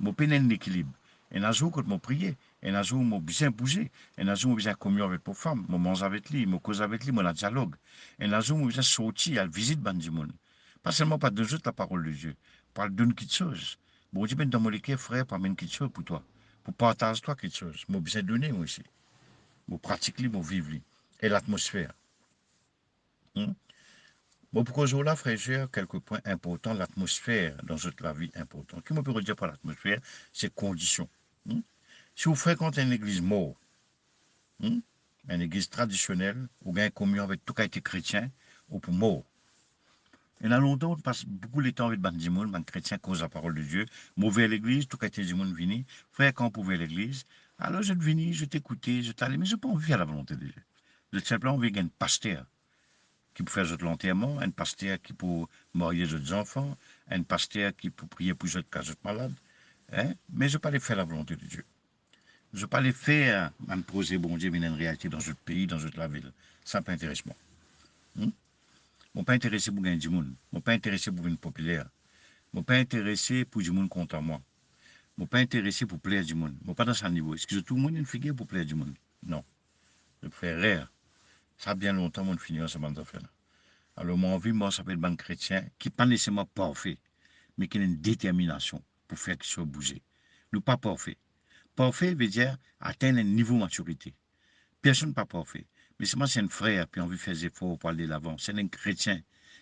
je peux un équilibre. Et un jour, quand je prie, et un jour, je besoin bouger. Et un jour, je besoin communion avec mon femme, je mange avec lui, je cause avec lui, je dialogue. Et un jour, je besoin sortir, à visite du monde. Pas seulement par deux autres la parole de Dieu, parle d'une petite chose. Bon Dieu, ben dans mon cœur, frère, pas une petite chose pour toi. Pour partager toi quelque chose. Je besoin donner, moi aussi. Je pratique, je vivre. Et l'atmosphère. Hein? Bon, pour ce là frère, j'ai quelques points importants. L'atmosphère dans toute la vie important. Qui me peut redire par l'atmosphère? C'est conditions. Hein? Si vous fréquentez une église mort, hein? Une église traditionnelle, ou bien communion avec tout qui a été chrétien, ou pour mort. Et dans longtemps, on passe beaucoup de temps avec des gens, des chrétiens cause la parole de Dieu. Mauvais à l'église, tout qui a été du monde venu. Frère, quand on pouvait à l'église, alors je te venais, je t'écoutais, je t'allais, mais je n'ai pas envie à la volonté de Dieu. J'ai simplement envie d'un pasteur qui peut faire votre l'enterrement, un pasteur qui peut marier les enfants, un pasteur qui peut prier pour les cas malades. Hein? Mais je ne vais pas les faire la volonté de Dieu. Je ne vais pas les faire me poser, bon Dieu, une réalité dans notre pays, dans notre ville. Ça ne m'intéresse pas. Hein? Je ne suis pas intéressé pour gagner du monde. Je ne suis pas intéressé pour une populaire. Je ne suis pas intéressé pour du monde contre moi. Je ne suis pas intéressé pour plaire du monde. Je ne suis pas dans ce niveau. Est-ce que tout le monde est une figure pour plaire du monde? Non. Je fais rire. Ça a bien longtemps, mon finir ce bande d'affaires. Alors, mon envie, moi, ça peut être un chrétien qui n'est pas nécessairement parfait, mais qui a une détermination pour faire quelque chose bouger. Nous, pas parfait. Parfait veut dire atteindre un niveau de maturité. Personne n'est pas parfait. Mais si moi, c'est un frère, puis on veut faire des efforts pour aller de l'avant, c'est un chrétien.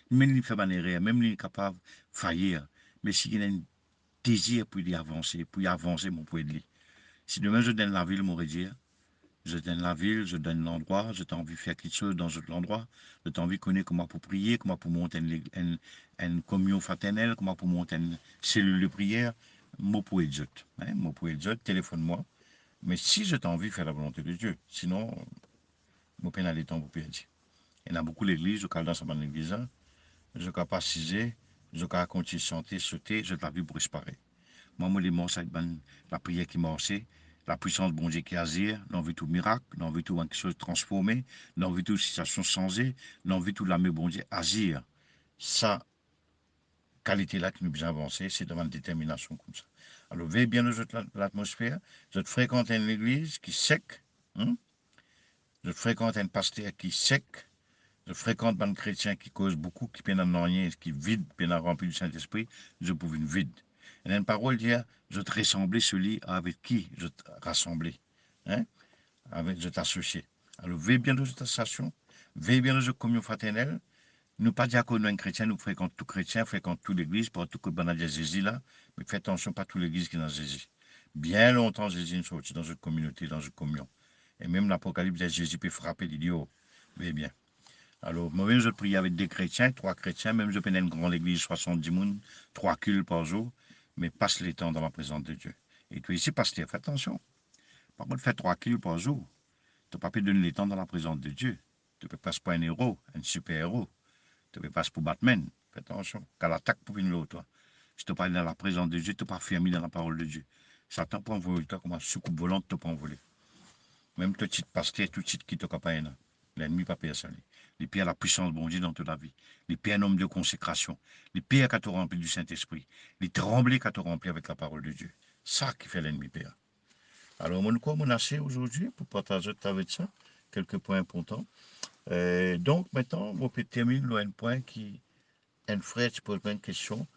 Même il fait des erreurs, même il est capable de faillir. Mais s'il a une désir pour y avancer, mon pour lui. Si demain je donne la ville, mon dire, je donne la ville, je donne l'endroit, je t'ai envie de faire quelque chose dans cet endroit, je t'ai envie de connaître comment pour prier, comment pour monter une communion fraternelle, comment pour monter une cellule de prière, moi pour être hein, moi pour être téléphone-moi. Mais si je t'ai envie de faire la volonté de Dieu, sinon, moi peine à temps pour perdre. Il y en a beaucoup l'église, je parle dans sa église, je ne pas ciser, je ne continuer à chanter, sauter, je la vie pour disparaître. Moi, les mots, c'est la prière qui m'a la puissance de bon Dieu qui agit, l'envie tout miracle, l'envie tout quelque chose transformé, l'envie tout situation changée, l'envie tout l'amour bon Dieu agir. Ça, qualité-là qui nous bien avancer, c'est devant une détermination comme ça. Alors, veillez bien l'atmosphère. Je fréquente une église qui est sec. Hein? Je fréquente un pasteur qui est sec. Je fréquente un chrétien qui cause beaucoup, qui peine à rien, qui vide, peine à remplir du Saint-Esprit. Je trouve une vide. Il y a une parole qui dit, je te ressemblais celui avec qui je te rassemblais. Hein? Avec, je t'associais. Alors, veillez bien de cette association. Veillez bien de cette communion fraternelle. Nous pas dire qu'on est un chrétien, nous fréquentons tout chrétien, fréquentons toute l'église, pour tout que le Jésus là, mais faites attention, pas toute l'église qui est dans Jésus. Bien longtemps, Jésus est sorti dans une communauté, dans une communion. Et même l'Apocalypse de Jésus peut frapper l'idiot. Voyez bien. Alors, moi-même, je prie avec des chrétiens, 3 chrétiens, même je peux une grande église, 70 personnes, 3 cultes par jour, mais passe les temps dans la présence de Dieu. Et toi ici, pasteur, fais attention. Par contre, fais 3 cultes par jour. Tu ne peux pas donner les temps dans la présence de Dieu. Tu ne peux pas pas un héros, un super-héros. Tu ne peux pas pour Batman. Fais attention. Quand l'attaque pour une l'autre, si tu n'es pas dans la présence de Dieu, tu n'es pas fermé dans la parole de Dieu. Satan peut envoyer toi comme un soucoupe volante, tu peux envoler. Même tout petit pasteur, tout petit qui te capagne. L'ennemi pas personne. Les pierres la puissance bon Dieu dans toute la vie. Les pierres un homme de consécration. Les pierres qui te rempli du Saint-Esprit. Les tremblés qui te rempli avec la parole de Dieu. Ça qui fait l'ennemi père. Alors, mon quoi menacé aujourd'hui pour partager avec ça quelques points importants. Donc, maintenant, on peut terminer un point qui, un frère, tu poses une question.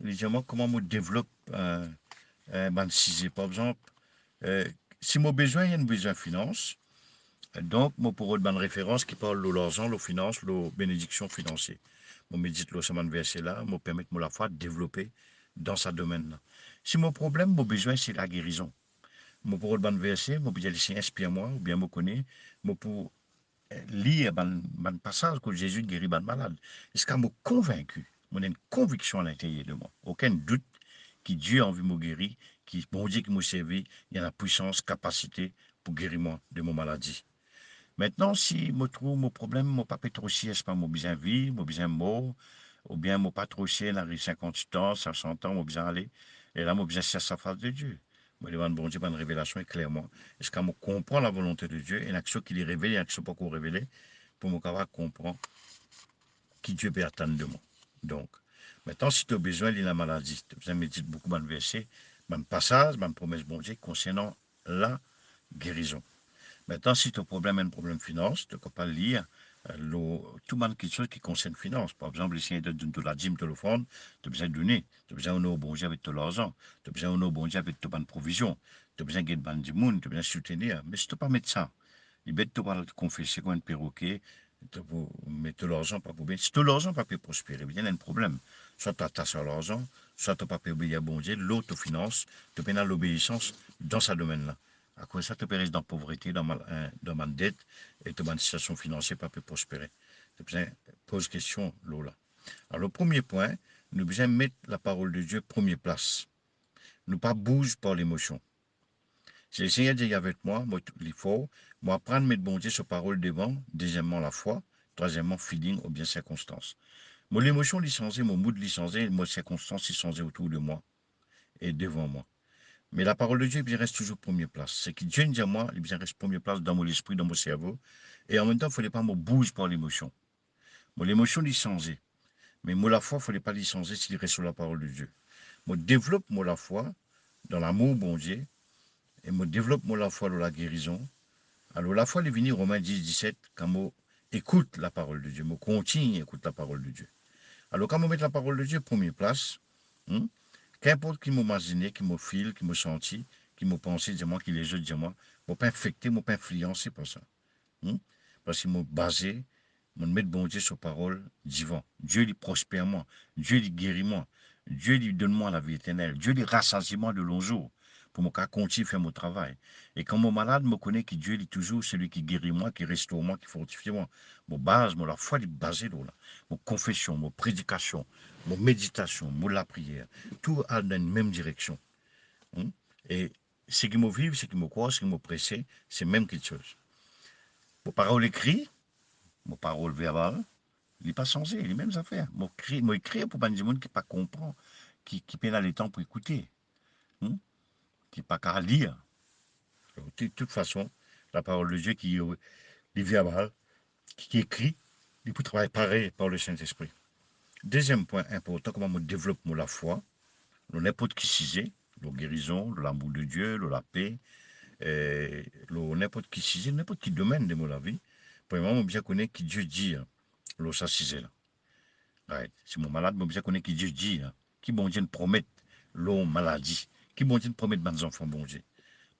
Dis-moi comment on développe un cisé. Par exemple, si mon besoin, il y a un besoin de finance, donc, moi, pour une bonne référence qui parle de l'argent, de finance, de bénédiction financière. Moi, médite le semaine verset là, moi, permettre la foi de développer dans ce domaine-là. Si mon problème, mon besoin, c'est la guérison. Moi, pour une bonne verset, moi, je laisser inspire-moi, ou bien, me connais, moi, pour lire un passage que Jésus guérit un malade. Est-ce qu'il m'a convaincu? Moi, j'ai une conviction à l'intérieur de moi. Aucun doute que Dieu a envie de me guérir, qui bon Dieu qui m'a servi, il y a la puissance, capacité pour guérir moi de mon maladie. Maintenant, si je trouve mon problème, mon pas trop chier, c'est pas mon besoin de vie, mon besoin de mort, ou bien mon pas trop chier, dans les 58 ans, 60 ans, mon besoin aller, et là, mon besoin c'est sa face de Dieu. Je demande bon Dieu, une révélation clairement. Est-ce qu'on comprend la volonté de Dieu, et l'action qu'il est révélé, l'action pas qu'on révélé, pour me comprendre qui Dieu peut attendre de moi. Donc, maintenant, si tu as besoin de la maladie, tu as besoin de méditer beaucoup de versets, de passage, de promesse bon Dieu concernant la guérison. Maintenant, si ton problème est un problème de finance, tu ne peux pas lire tout le monde quelque chose qui concerne finance. Par exemple, si tu de la dîme, téléphone, tu as besoin de donner. Tu as besoin de bon Dieu avec ton argent. Tu as besoin de bon Dieu avec ton provision. Tu as besoin de ban du monde. Tu as besoin de soutenir. Mais si tu ne peux pas mettre ça, il bête te te confesser comme un perroquet, mettre l'argent pas pour bien. Si tu l'argent pas pour prospérer, il y a un problème. Soit tu as sur l'argent, soit tu n'as pas pu obéir à bon Dieu, l'autre finance, tu as l'obéissance dans ce domaine-là. À quoi ça te périsse dans la pauvreté, dans ma dette, et dans une situation financière pas pu prospérer. Tu besoin pose question, Lola. Alors, le premier point, nous besoin mettre la parole de Dieu première place. Ne pas bouger par l'émotion. Si le Seigneur dit avec moi, il faut, moi apprendre à mettre bon Dieu sur parole devant, deuxièmement la foi, troisièmement feeling ou bien circonstance. Mon émotion licenciée, mon mood licencié, mon circonstance licenciée autour de moi et devant moi. Mais la parole de Dieu, il reste toujours première place. C'est que Dieu dit à moi, il reste première place dans mon esprit, dans mon cerveau. Et en même temps, il ne fallait pas me bouger par l'émotion. Mon émotion licenciée. Mais moi, la foi, il ne fallait pas licencier s'il reste sur la parole de Dieu. Moi, développe moi la foi dans l'amour, bon Dieu, et me développe moi la foi dans la guérison. Alors, la foi, il est venu Romains 10, 17, quand moi écoute la parole de Dieu, moi continue à écouter la parole de Dieu. Alors, quand moi met la parole de Dieu première place, hein, qu'importe qui m'a imaginé, qui m'a fil, qui m'a senti, qui m'a pensé, dis-moi, qui les jeux, dis-moi, je ne pas infecté, je ne pas influencé par ça. Hein? Parce qu'il m'a basé, je mets bon Dieu sur parole divin. Dieu, il prospère moi. Dieu, il guérit moi. Dieu dit, donne-moi la vie éternelle. Dieu dit, rassasiement de longs jours pour me continuer à faire mon travail. Et quand mon malade me connaît que Dieu dit toujours celui qui guérit moi, qui restaure moi, qui fortifie moi. Mon base, la foi est basée là. Mon confession, mon prédication, mon méditation, mon la prière. Tout a dans une même direction. Hein? Et ce qui me vive, ce qui me croit, ce qui me presse, c'est même quelque chose. Mon parole écrit, mon parole verbale, il n'est pas changé, les mêmes affaires. Moi, écrire pour des gens qui ne comprennent pas, qui peine le temps pour écouter, hein, qui pas qu'à lire. De toute façon, la parole de Dieu qui est verbale, qui est écrit, il peut travailler pareil par le Saint-Esprit. Deuxième point important, comment on développe la foi, n'importe qui cisé, la guérison, l'amour de Dieu, la paix, n'importe qui cisé, n'importe qui domaine de la vie. Premièrement, on bien connaît qui Dieu dit, l'eau ça cisé là. Right. Si mon malade, on bien connaît qui Dieu dit, qui bon Dieu promet l'eau maladie, qui bon Dieu promet mes enfants bon Dieu.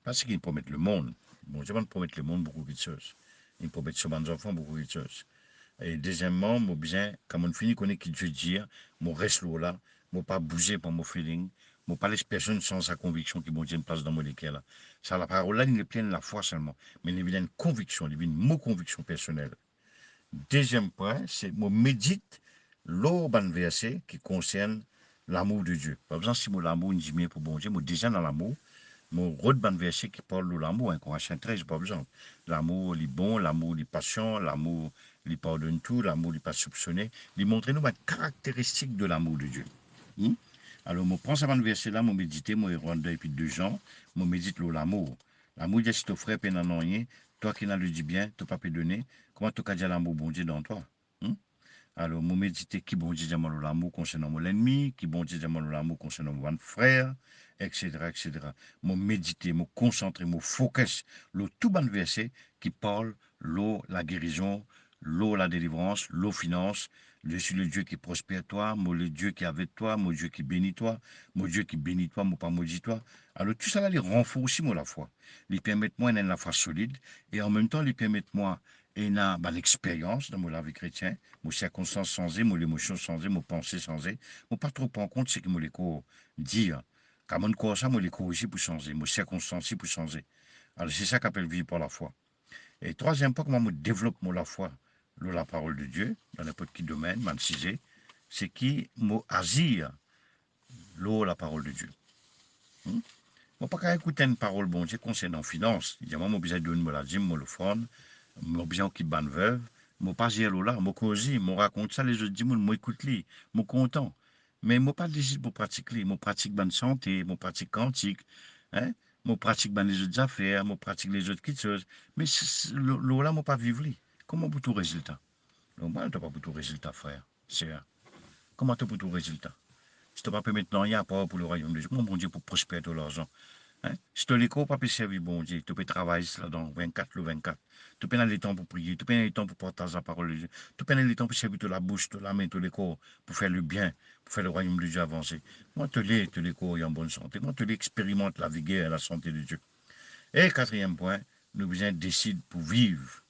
Parce qu'ils promettent le monde. Bon Dieu va promettre le monde beaucoup de choses. Ils promettent sur mes enfants beaucoup de choses. Et deuxièmement, moi bien, quand on finit connaît qui Dieu dit, moi reste là, moi pas bouger par mon feeling, moi pas laisser personne sans sa conviction qui bon Dieu une place dans mon équerre là. Ça la parole là, il n'est pleine la foi seulement, mais il y a une conviction, il y a une mot conviction personnelle. Deuxième point, c'est moi médite l'urban verset qui concerne l'amour de Dieu. Par exemple, si moi l'amour dit bien pour bon Dieu, moi déjà dans l'amour, mon ban verset qui parle de l'amour, Colossiens 13, par exemple. L'amour, il est bon, l'amour, il est patient, l'amour, il pardonne tout, l'amour, il n'est pas soupçonné. Il montre nous une caractéristique de l'amour de Dieu. Hmm? Alors, je prends ce verset-là, je médite, je rentre depuis 2 ans, je médite l'amour. L'amour, c'est ton frère, peine en rien, toi qui n'as le dit bien, tu n'as pas pu donner, comment tu as dit l'amour bon Dieu dans toi? Hmm? Alors, je médite qui bon Dieu dit l'amour concernant mon ennemi, qui bon Dieu dit l'amour concernant mon frère, etc., etc. Je médite, je concentre, je focus, le tout bon verset qui parle l'eau, la guérison, l'eau, la délivrance, l'eau, finance. Je suis le Dieu qui prospère toi, moi le Dieu qui est avec toi, mon Dieu qui bénit toi, mon Dieu qui bénit toi, moi pas maudit toi. Alors tout ça là, les renforce aussi moi la foi. Les permettent moi d'avoir la foi solide et en même temps les permettent moi et une l'expérience dans la vie chrétienne, mes circonstances changées, mes émotions changées, mes pensées changées. Je ne pas trop en compte ce que je les dire. Quand je crois ça, je les corriger pour changer, mes circonstances pour changer. Alors c'est ça qu'appelle vivre par la foi. Et troisième point, comment je développe la foi, la parole de Dieu, dans n'importe quel domaine, c'est qui m'a agir, la parole de Dieu. Je ne pas qu'à écouter une parole, bon Dieu, concernant la finance. Il y a moi, besoin de donner la dîme, le front, mon besoin qui ban veuve, mon pas dire là, mon causer, mon raconte ça, les autres disent, moi écoute li, mon content. Mais moi pas décide pour pratiquer, mon pratique bonne santé, mon pratique quantique, hein, mon pratique ban les autres affaires, mon pratique les autres choses. Mais là, moi pas vivre li. Comment pour tout résultat? Donc, bah, tu pas pour tout résultat, frère. C'est comment tu pour tout résultat? Si tu ne peux pas maintenant, il y a pas pour le royaume de Dieu. Mon bon Dieu, pour prospérer tout l'argent. Hein? Si tu l'écho, pas peut servir bon Dieu, tu peux travailler là dans 24 le 24. Tu peux aller le temps pour prier, tu peux aller le temps pour partager la parole de Dieu. Tu peux aller le temps pour servir la bouche, la main, tout le corps, pour faire le bien, pour faire le royaume de Dieu avancer. Moi, le corps est en bonne santé. Moi, expérimente la vigueur et la santé de Dieu. Et quatrième point, nous besoin décide pour vivre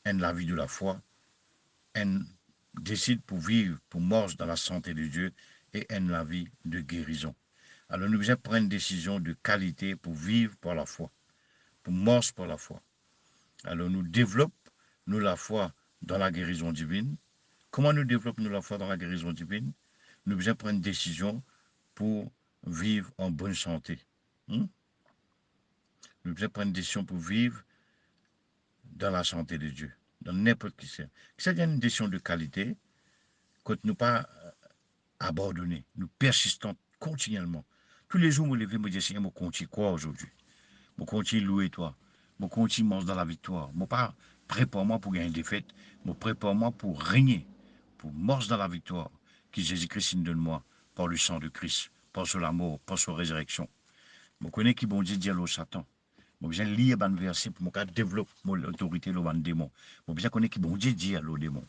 la vie de la foi, décide pour vivre, pour mordre dans la santé de Dieu et la vie de guérison. Alors nous devons prendre une décision de qualité pour vivre par la foi, pour mordre par la foi. Alors nous développons nous la foi dans la guérison divine. Comment nous développons nous la foi dans la guérison divine? Nous devons prendre une décision pour vivre en bonne santé. Nous devons prendre une décision pour vivre dans la santé de Dieu, dans n'importe qui c'est. C'est une décision de qualité, quand nous pas abandonner, nous persistons continuellement. Tous les jours, je me lève, je me dis, Seigneur, je continue quoi aujourd'hui? Je continue louer toi. Je continue manger dans la victoire. Je ne pas prépare-moi pour gagner une défaite. Je prépare-moi pour régner, pour marcher dans la victoire que Jésus-Christ nous donne moi par le sang de Christ, par son amour, par sa résurrection. Je connais qui bon Dieu dit au Satan. Je besoin lire un verset pour développer mon autorité sur le démon. Je besoin connaître qui bon Dieu dit à le démon.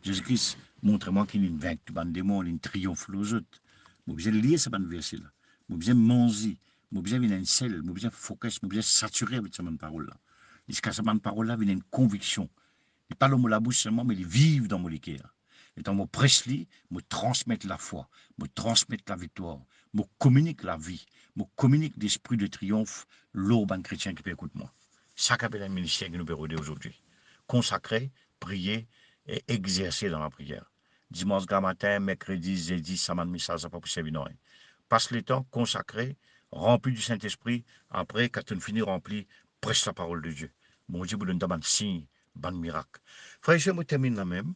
Jésus-Christ, montre-moi qu'il vaincu le démon, il triomphe les autres. Je besoin lire ce verset-là. Je besoin manger. Je besoin venir une selle. Je besoin focus. Je besoin saturer avec cette parole-là. Jusqu'à cette parole-là, il y a une conviction. Il parle de la bouche seulement, mais il vit dans mon cœur. Et dans mon presse-li, me transmettre la foi, me transmettre la victoire, me communique la vie, me communique l'esprit de triomphe, l'urbain chrétien qui peut écouter moi. Ça qu'appelle un ministère qui nous peut aider aujourd'hui. Consacrer, prier et exercer dans la prière. Dimanche matin, mercredi, jeudi, samedi, ça n'a pas pu servir non. Passe le temps consacré, rempli du Saint-Esprit. Après, quand on finit rempli, prêche la parole de Dieu. Bon Dieu vous donne un signe, un miracle. Frère, je me termine là même.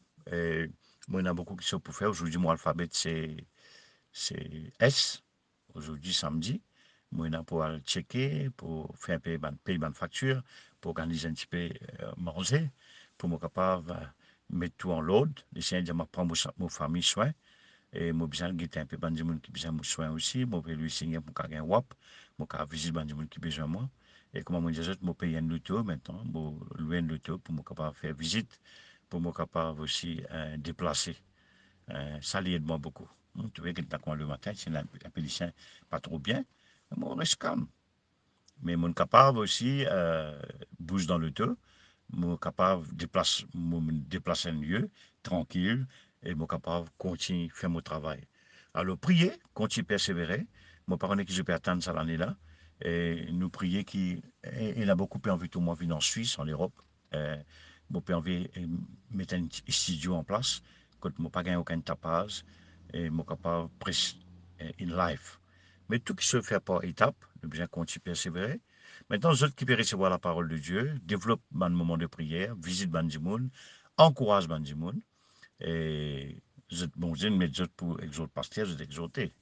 Moi, il y en a beaucoup qui sont pour faire. Aujourd'hui, mon alphabet, c'est S. Aujourd'hui, samedi. Moi, il y en a pour aller checker, pour faire payer une facture, pour organiser un petit peu manger, pour me capable mettre tout en l'ordre. Essayer de prendre mon famille soin. Et moi, besoin de un peu de gens qui besoin de soin aussi. Moi, je lui signer pour qu'il y ait un WAP. Moi, je visiter les gens qui besoin de moi. Et comme je disais, je paye un auto maintenant. Je loue un auto pour me capable faire visite, pour me capable aussi déplacer. Ça l'aide moi beaucoup. Tu vois, quand le matin, c'est la policier pas trop bien, moi, on reste calme. Mais mon capable aussi bouge dans le dos, mon capable me déplacer un lieu tranquille et mon capable continue faire mon travail. Alors prier, continue persévérer. Mon parent qui je peux attendre ça l'année là et nous prier qui il a beaucoup envie tout moi venir en Suisse, en Europe. Mon père envie mettre un studio en place, quand mon pas gagné aucun tapage et mon capable presque in life. Mais tout qui se fait par étapes, nous bien continuer persévérer. Maintenant, les autres qui peuvent recevoir la parole de Dieu, développe un moment de prière, visite Bandimoun, encourage Bandimoun. Et bon, je ne mets pas pour exhorter pasteur, je exhorter.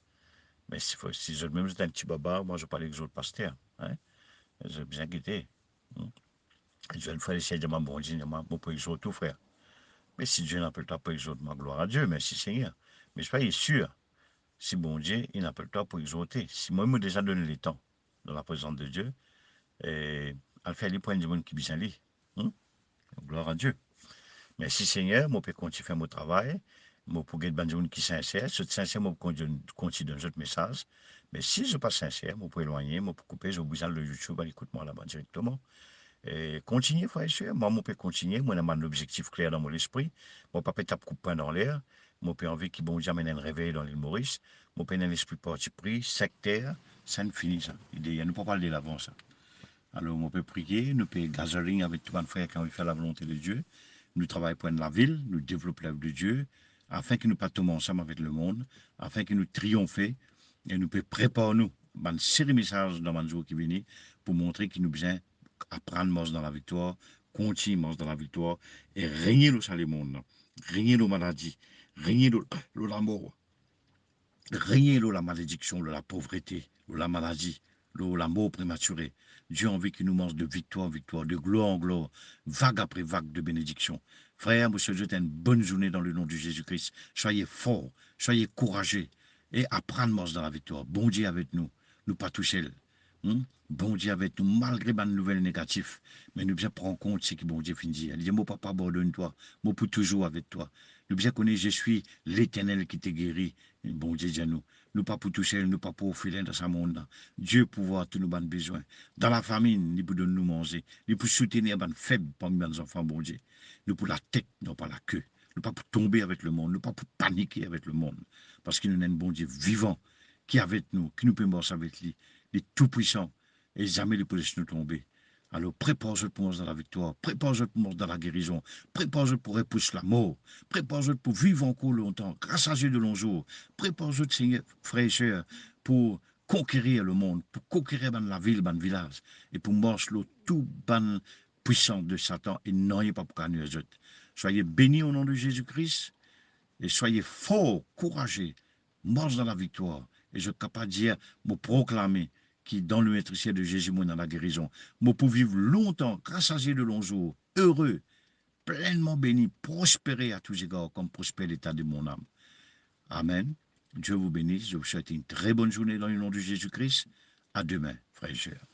Mais si je même un petit baba, moi je parle exhorter pasteur. Hein? Je bien guetté. Je vais le faire essayer de bon Dieu, moi pour exhorter tout frère. Mais si Dieu n'appelle pas pour exhorter, ma gloire à Dieu, merci Seigneur. Mais soyez sûr, si bon Dieu, il n'appelle pas pour exhorter. Si moi, il m'a déjà donné le temps dans la présence de Dieu, et à faire les points du monde qui bien lit. Gloire à Dieu. Merci Seigneur, moi peux continuer faire mon travail. Moi pour get des gens qui sincère, ce sincère moi continue d'un autre message. Mais si je ne suis pas sincère, moi pour éloigner, moi pour couper, je besoin le YouTube, écoute-moi là-bas directement. Et continuer, frère et soeur. Moi, je peux continuer. Moi, j'ai un objectif clair dans mon esprit. Moi, pas taper coup de poing dans l'air. Moi, j'ai envie qu'il bon jamais un réveil dans l'île Maurice. Moi, j'ai un esprit parti pris, sectaire. Ça ne finit ça. Il ne peut pas parler d'avant ça. Alors, on peut prier, nous peut gazoling avec tout le monde frère quand on fait la volonté de Dieu. Nous travaillons pour la ville, nous développons l'œuvre de Dieu, afin que nous pas tomber ensemble avec le monde, afin que nous triomphions et nous peut préparer nous, une série de messages dans le jour qui vient pour montrer qu'il nous besoin apprendre dans la victoire, continuer dans la victoire et régner sur le monde, régner nos maladies, régner la mort, régner la malédiction, la pauvreté, la maladie, la mort prématurée. Dieu a envie qu'il nous mange de victoire en victoire, de gloire en gloire, vague après vague de bénédiction. Frère, monsieur, je vous souhaite une bonne journée dans le nom de Jésus-Christ. Soyez forts, soyez courageux et apprenez dans la victoire. Bon Dieu avec nous, nous pas tout seuls. Bon Dieu avec nous, malgré les nouvelles négatives. Mais nous bien prendre compte ce que bon Dieu finit. Elle dit, mon papa, abandonne-toi, moi pour toujours avec toi. Nous bien connaître, je suis l'Éternel qui te guérit. Bon Dieu, dis nous. Nous pas pour toucher, nous pas pour filer dans ce monde. Dieu pouvoir tous nos besoins. Dans la famine, il peut nous manger. Il peut soutenir les faibles parmi nos enfants, bon Dieu. Nous pour la tête, non pas la queue. Nous pas pour tomber avec le monde. Nous pas pour paniquer avec le monde. Parce qu'il nous a un bon Dieu vivant qui est avec nous, qui nous peut marcher avec lui. Il est tout puissant. Et jamais il peut laisser nous tomber. Alors prépare-toi pour nous dans la victoire, prépare-toi pour nous dans la guérison, prépare-toi pour repousser la mort, prépare-toi pour vivre encore longtemps, grâce à Dieu de longs jours, prépare-toi, Seigneur, frères et sœurs, pour conquérir le monde, pour conquérir la ville, le village, et pour marcher tout ban puissant de Satan et n'ayez pas pour gagner les autres. Soyez bénis au nom de Jésus-Christ et soyez forts, courageux, marche dans la victoire. Et je suis capable de dire, me proclamer qui dans le maîtrise de Jésus, moi, dans la guérison, moi pour vivre longtemps, grâce à Dieu de longs jours, heureux, pleinement béni, prospérer à tous égards, comme prospère l'état de mon âme. Amen. Dieu vous bénisse. Je vous souhaite une très bonne journée dans le nom de Jésus-Christ. À demain, frères et sœurs.